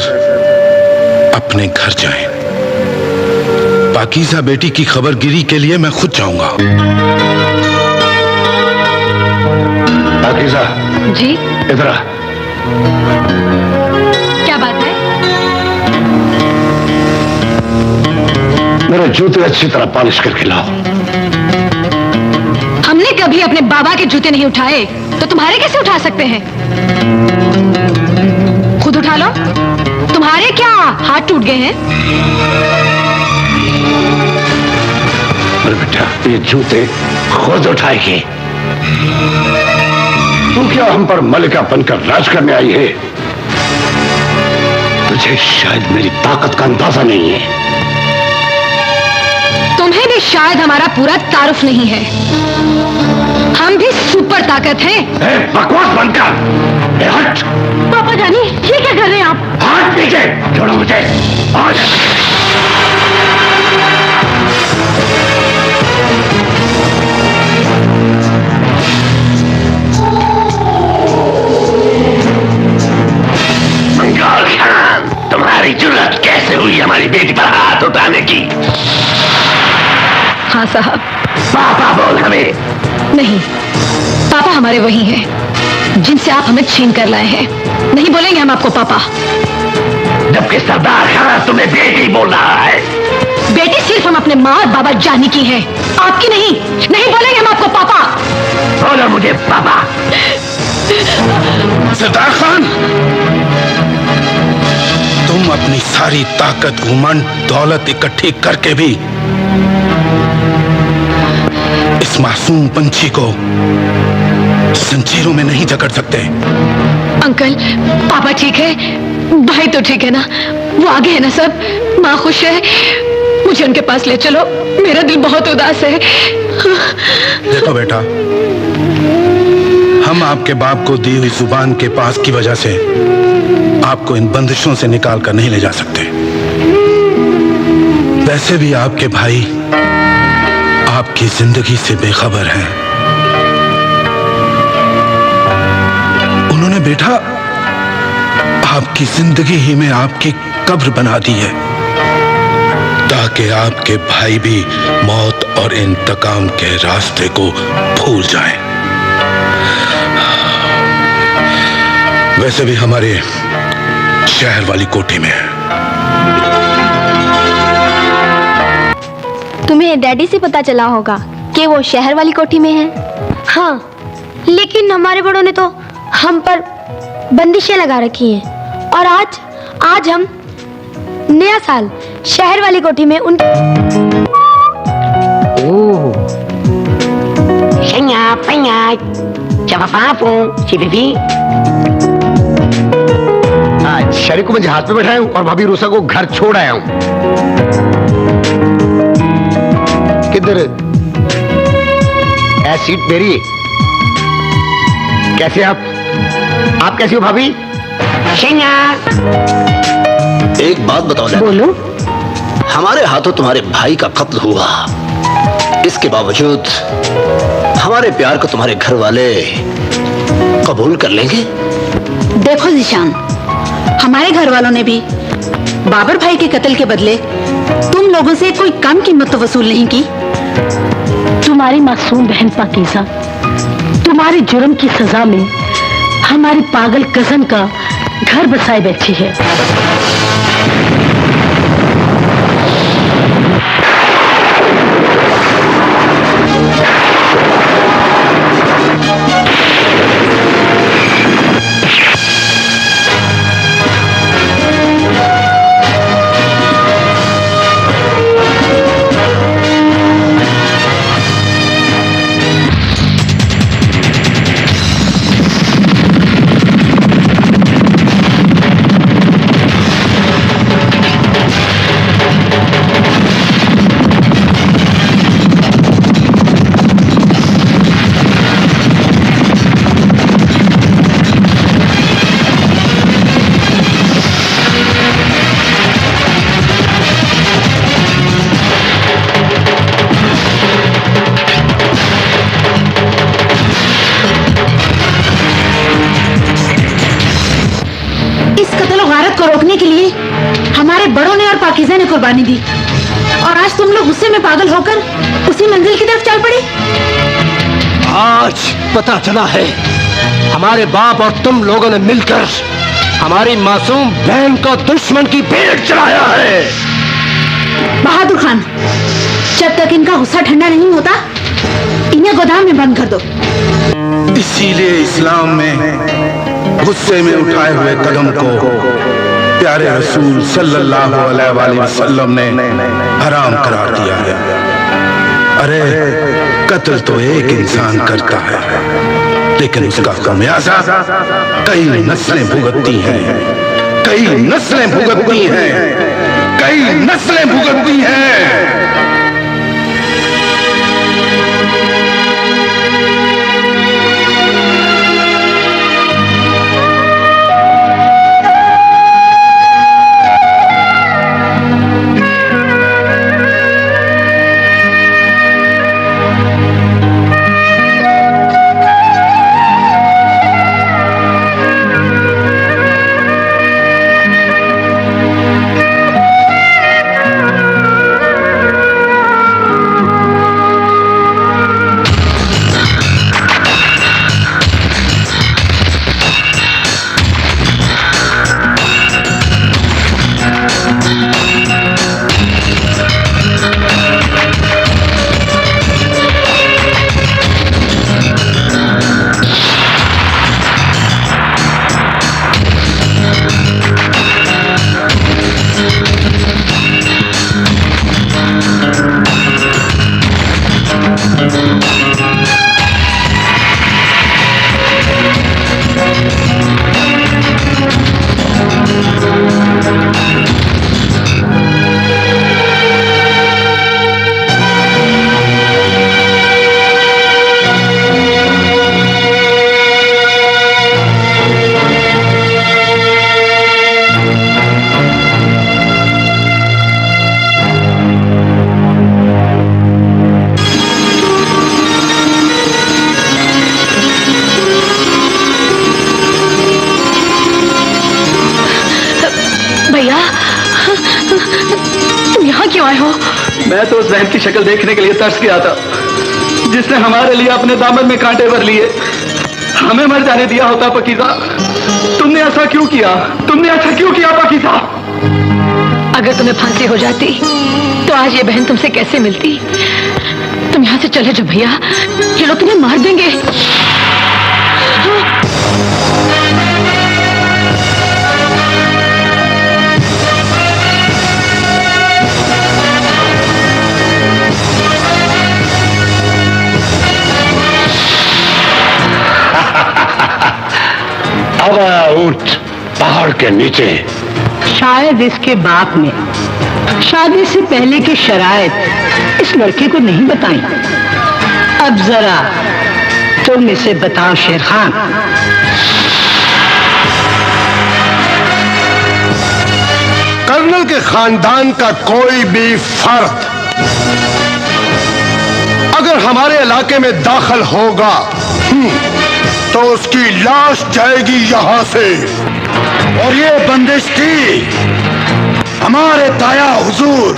अपने घर जाएं। पाकीज़ा बेटी की खबरगिरी के लिए मैं खुद जाऊंगा। पाकीज़ा जी, इधर आ। क्या बात है? मेरे जूते अच्छी तरह पॉलिश करके लाओ। हमने कभी अपने बाबा के जूते नहीं उठाए, तो तुम्हारे कैसे उठा सकते हैं? खुद उठा लो। तुम्हारे क्या हाथ टूट गए हैं? अरे बेटा, ये जूते खुद उठाएगी। तू क्या हम पर मलिका बनकर राज करने आई है? तुझे शायद मेरी ताकत का अंदाजा नहीं है। तुम्हें भी शायद हमारा पूरा तारुफ नहीं है। हम भी सुपर ताकत हैं। बकवास बनकर हट। पापा जानी, ये क्या कर रहे हैं आप? हाथ नीचे छोड़ो मुझे। मंगोल खान, तुम्हारी जुर्रत कैसे हुई हमारी बेटी पर हाथ उठाने की? हाँ साहब। पापा बोल हमें। नहीं, पापा हमारे वही हैं जिनसे आप हमें छीन कर लाए हैं। नहीं बोलेंगे हम आपको पापा। जबकि सरदार खान तुम्हें बेटी बोल रहा है। बेटी सिर्फ हम अपने माँ और बाबा जानी की है, आपकी नहीं। नहीं बोलेंगे हम आपको पापा। बोलो मुझे पापा। सरदार खान, तुम अपनी सारी ताकत, घमंड, दौलत इकट्ठी करके भी इस मासूम पंछी को जंजीरों में नहीं जकड़ सकते। अंकल, पापा ठीक है, भाई तो ठीक है ना? वो आगे है ना सब? माँ खुश है? मुझे उनके पास ले चलो, मेरा दिल बहुत उदास है। देखो बेटा, हम आपके बाप को दी हुई जुबान के पास की वजह से आपको इन बंदिशों से निकाल कर नहीं ले जा सकते। वैसे भी आपके भाई आपकी जिंदगी से बेखबर हैं। उन्होंने बेटा आपकी जिंदगी ही में आपकी कब्र बना दी है, ताकि आपके भाई भी मौत और इंतकाम के रास्ते को भूल जाएं। वैसे भी हमारे शहर वाली कोठी में है। तुम्हें डैडी से पता चला होगा कि वो शहर वाली कोठी में है। हाँ, लेकिन हमारे बड़ों ने तो हम पर बंदिशें लगा रखी हैं, और आज हम नया साल शहर वाली कोठी में उन आज शरीक को मैं जहाज पे बैठाया हूँ और भाभी रूसा को घर छोड़ आया हूँ। किधर है सीट मेरी? कैसे आप कैसी हो भाभी? एक बात बताओ लैला। बोलो। हमारे हाथों तुम्हारे भाई का कत्ल हुआ, इसके बावजूद हमारे प्यार को तुम्हारे घर वाले कबूल कर लेंगे? देखो जीशान, हमारे घर वालों ने भी बाबर भाई के कत्ल के बदले तुम लोगों से कोई कम कीमत तो वसूल नहीं की। तुम्हारी मासूम बहन पाकीज़ा तुम्हारे जुर्म की सजा में हमारी पागल कजन का घर बसाए बैठी है। के लिए हमारे बड़ों ने और पाकीज़ा ने कुर्बानी दी, और आज तुम लोग गुस्से में पागल होकर उसी मंजिल की तरफ चल पड़े। आज पता चला है हमारे बाप और तुम लोगों ने मिलकर हमारी मासूम बहन को दुश्मन की भेंट चढ़ाया है। बहादुर खान, जब तक इनका गुस्सा ठंडा नहीं होता इन्हें गोदाम में बंद कर दो। इसीलिए इस्लाम में गुस्से में उठाए हुए कदम को प्यारे रसूल सल्लल्लाहु अलैहि वसल्लम ने हराम करार दिया है। अरे कत्ल तो एक इंसान करता है, लेकिन उसका खमियाजा कई नस्लें भुगतती हैं, कई नस्लें भुगतती हैं, कई नस्लें भुगतती हैं। मैं तो उस बहन की शक्ल देखने के लिए तरस गया था जिसने हमारे लिए अपने दामन में कांटे भर लिए। हमें मर जाने दिया होता पाकीज़ा। तुमने ऐसा क्यों किया? तुमने ऐसा क्यों किया पाकीज़ा? अगर तुम्हें फांसी हो जाती तो आज ये बहन तुमसे कैसे मिलती? तुम यहाँ से चले जाओ भैया, ये लोग तुम्हें मार देंगे। हवा ऊंट पहाड़ के नीचे। शायद इसके बाप ने शादी से पहले की शराइत इस लड़के को नहीं बताई। अब जरा तुम इसे बताओ शेर खान। कर्नल के खानदान का कोई भी फर्द अगर हमारे इलाके में दाखिल होगा तो उसकी लाश जाएगी यहां से। और ये बंदिश थी हमारे ताया हुजूर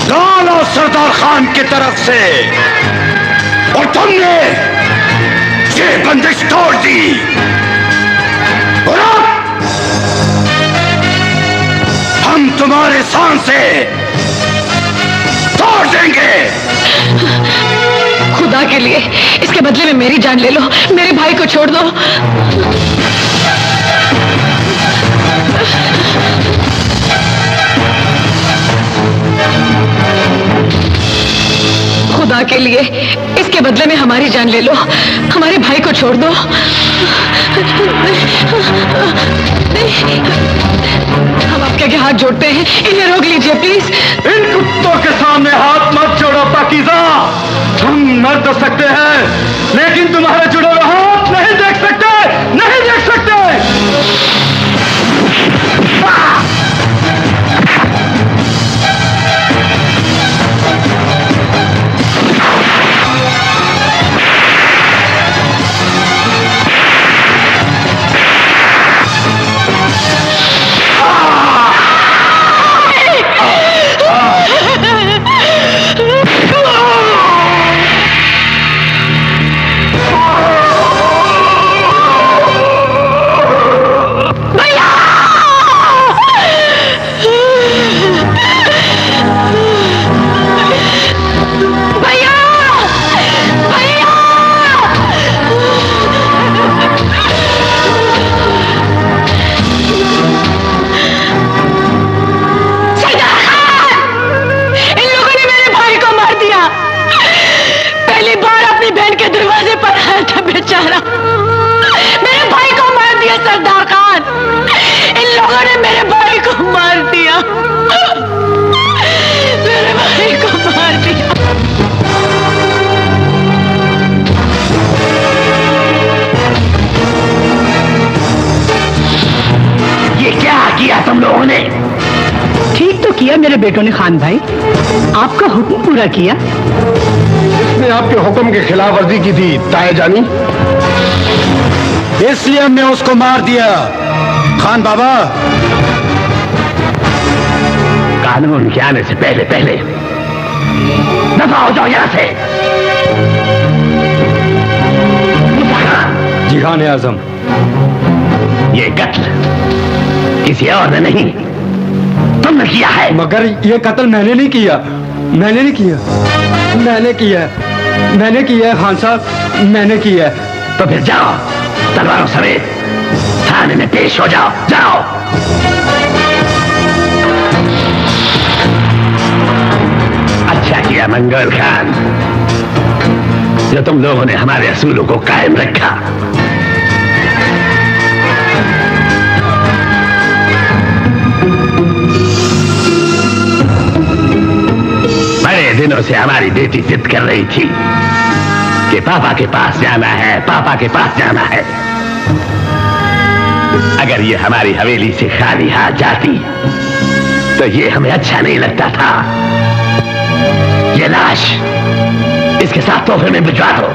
लाला सरदार खान की तरफ से, और तुमने ये बंदिश तोड़ दी। और अब हम तुम्हारे शान से तोड़ देंगे। खुदा के लिए इसके बदले में मेरी जान ले लो, मेरे भाई को छोड़ दो। खुदा के लिए इसके बदले में हमारी जान ले लो, हमारे भाई को छोड़ दो। हम आपके आगे हाथ जोड़ते हैं, इन्हें रोक लीजिए प्लीज। इन कुत्तों के सामने हाथ मत जोड़ो पाकीज़ा। हम मर तो सकते हैं लेकिन तुम्हारे जुड़े हुए हाथ नहीं देख सकते, नहीं देख सकते। मेरे बेटों ने खान भाई आपका हुक्म पूरा किया। इसने आपके हुक्म की खिलाफ वर्जी की थी ताया जानी, इसलिए हमने उसको मार दिया। खान बाबा, कानून के आने से पहले पहले दफा हो जाओ यहां से। जी खान आजम, ये कत्ल किसी और ने नहीं तुमने किया है। मगर ये कत्ल मैंने नहीं किया, मैंने नहीं किया, मैंने किया है, मैंने किया है खान साहब, मैंने किया है। तो फिर जाओ तलवारों समेत थाने में पेश हो जाओ, जाओ। अच्छा किया मंगल खान जो तुम लोगों ने हमारे असूलों को कायम रखा। बड़े दिनों से हमारी बेटी जिद कर रही थी कि पापा के पास जाना है, पापा के पास जाना है। अगर ये हमारी हवेली से खाली हाथ जाती तो ये हमें अच्छा नहीं लगता था। ये लाश इसके साथ तोहफे में भिजवा दो।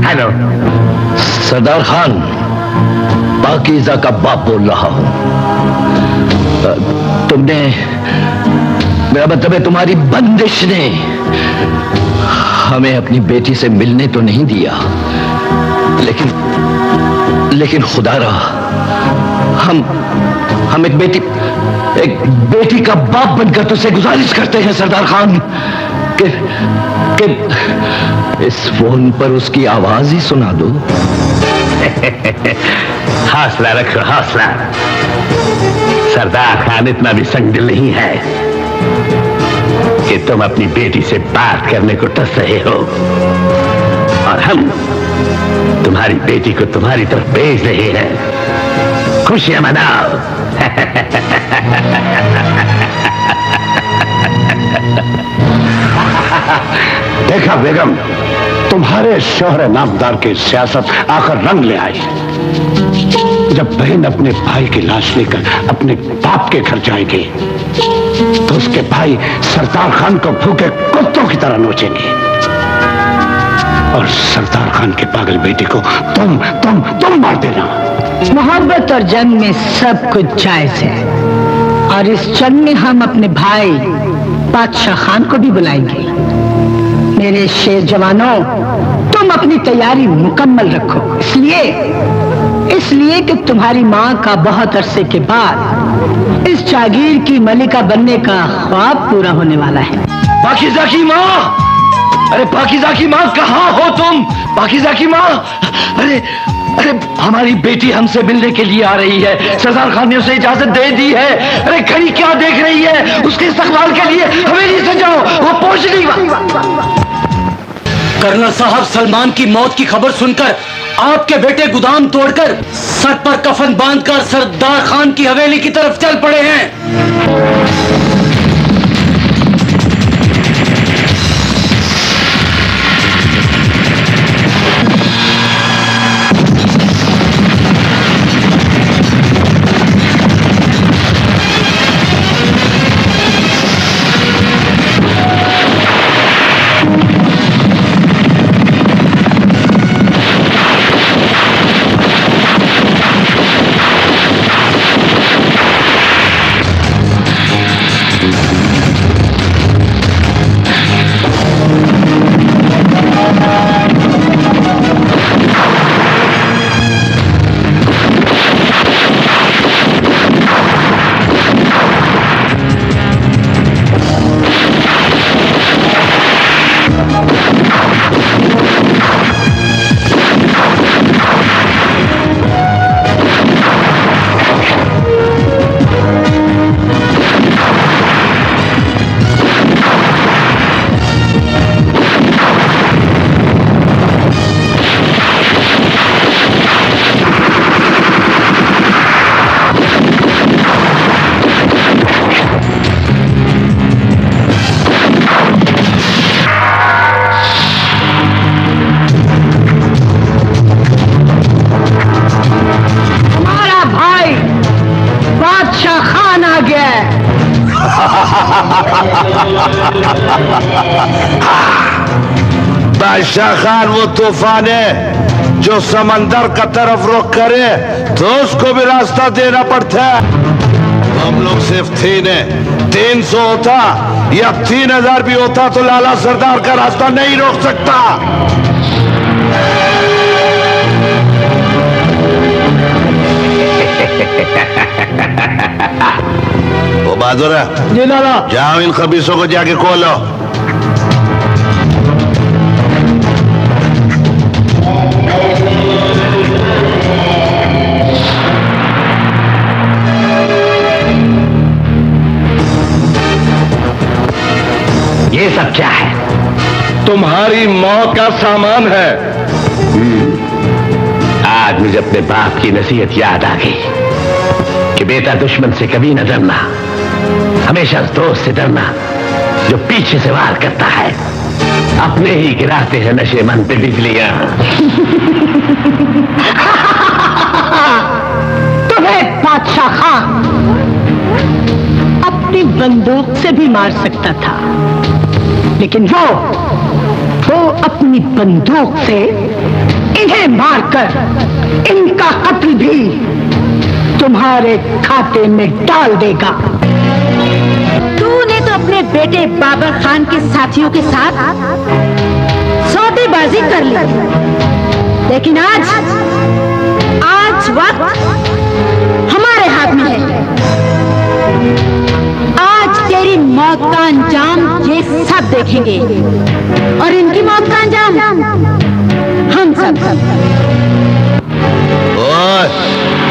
हेलो सरदार खान, पाकीज़ा का बाप बोल रहा हूं। तुमने, मेरा मतलब है तुम्हारी बंदिश ने हमें अपनी बेटी से मिलने तो नहीं दिया, लेकिन खुदारा हम एक बेटी का बाप बनकर तुझसे गुजारिश करते हैं सरदार खान कि इस फोन पर उसकी आवाज ही सुना दो। हौसला रखो, हौसला। सरदार खान इतना भी संगदिल नहीं है कि तुम अपनी बेटी से बात करने को टस रहे हो और हम तुम्हारी बेटी को तुम्हारी तरफ भेज रहे हैं। खुशियां मनाओ। देखा बेगम, तुम्हारे शोहर नामदार की सियासत आकर रंग ले आई। जब बहन अपने भाई की लाश लेकर अपने बाप के घर जाएगी तो उसके भाई सरदार खान को भूखे कुत्तों की तरह नोचेंगे और सरदार खान के पागल बेटी को तुम मार देना। मोहब्बत और जंग में सब कुछ जायज है और इस जंग में हम अपने भाई बादशाह खान को भी बुलाएंगे। मेरे शेर जवानों, तुम अपनी तैयारी मुकम्मल रखो, इसलिए कि तुम्हारी माँ का बहुत अरसे के बाद इस जागीर की मलिका बनने का ख्वाब पूरा होने वाला है। पाकीज़ा की माँ, अरे पाकीज़ा की माँ, कहाँ हो तुम? पाकीज़ा की माँ, अरे हमारी बेटी हमसे मिलने के लिए आ रही है। सरदार खान ने उसे इजाजत दे दी है। अरे खड़ी क्या देख रही है? उसके इस्तकबाल के लिए हवेली से जाओ, वो पहुंचने कर्नल साहब सलमान की मौत की खबर सुनकर आपके बेटे गोदाम तोड़कर सर पर कफन बांधकर सरदार खान की हवेली की तरफ चल पड़े हैं। बादशाह खान वो तूफान है जो समंदर का तरफ रुख करे तो उसको भी रास्ता देना पड़ता है। हम लोग सिर्फ 300 होता या 3000 भी होता तो लाला सरदार का रास्ता नहीं रोक सकता। वो बहादुर है जी लाला, जाओ इन खबीसों को जाके खोलो। ये सब क्या है? तुम्हारी मौत का सामान है। आज मुझे अपने बाप की नसीहत याद आ गई कि बेटा दुश्मन से कभी न डरना, हमेशा दोस्त से डरना जो पीछे से वार करता है। अपने ही गिराते हैं नशे मन पे बिजलियां। तुम्हें बादशाह खान अपनी बंदूक से भी मार सकता था, लेकिन वो अपनी बंदूक से इन्हें मारकर इनका कत्ल भी तुम्हारे खाते में डाल देगा। तूने तो अपने बेटे बाबर खान के साथियों के साथ सौदेबाजी कर ली, लेकिन आज वक्त हमारे हाथ में है। आज तेरी मौत का अंजाम ये सब देखेंगे और इनकी मौत का अंजाम हम सब।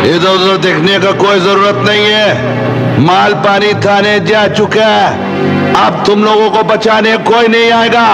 इधर उधर देखने का कोई जरूरत नहीं है। माल पानी थाने जा चुका है। अब तुम लोगों को बचाने कोई नहीं आएगा।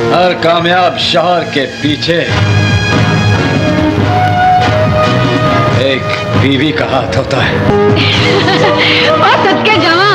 हर कामयाब शहर के पीछे एक बीवी का हाथ होता है। और सदके जावा।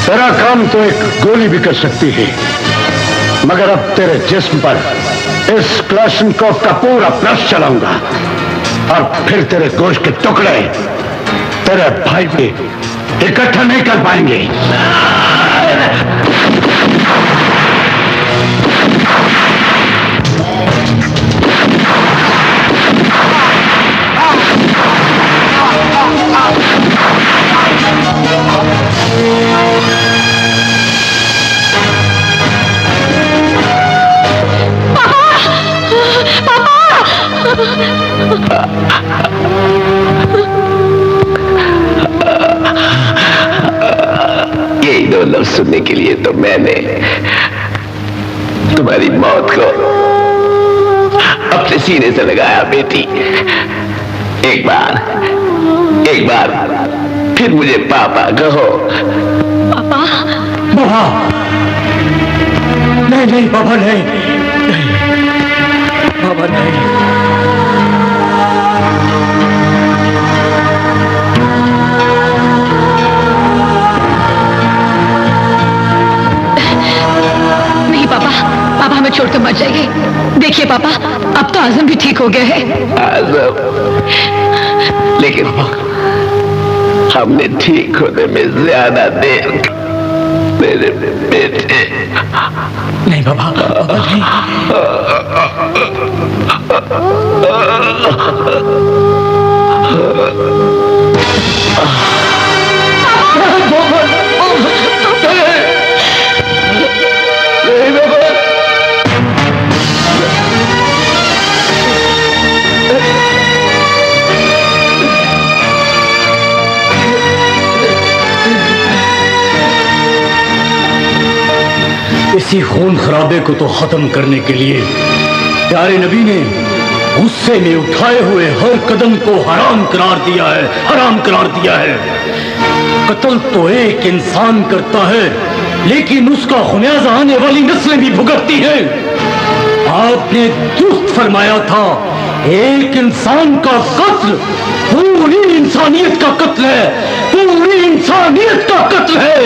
तेरा काम तो एक गोली भी कर सकती है, मगर अब तेरे जिस्म पर इस क्लाशनकोव का पूरा ब्रश चलाऊंगा और फिर तेरे गोश्त के टुकड़े तेरे भाई भी इकट्ठा नहीं कर पाएंगे। यही दो लफ्ज सुनने के लिए तो मैंने तुम्हारी मौत को अपने सीने से लगाया बेटी। एक बार फिर मुझे पापा कहो। पापा पापा नहीं नहीं पापा नहीं पापा नहीं। नहीं पापा, पापा हमें छोड़कर मत जाइए। देखिए पापा, अब तो आजम भी ठीक हो गया है। आजम, लेकिन हमने ठीक होने में ज्यादा देर मेरे बेटे। नहीं बाबा, बाबा नहीं। इसी खून खराबे को तो खत्म करने के लिए प्यारे नबी ने गुस्से में उठाए हुए हर कदम को हराम करार दिया है, हराम करार दिया है। कत्ल तो एक इंसान करता है, लेकिन उसका खुमियाजा आने वाली नस्लें भी भुगतती हैं। आपने दुरुस्त फरमाया था, एक इंसान का कत्ल पूरी इंसानियत का कत्ल है, पूरी इंसानियत का कत्ल है।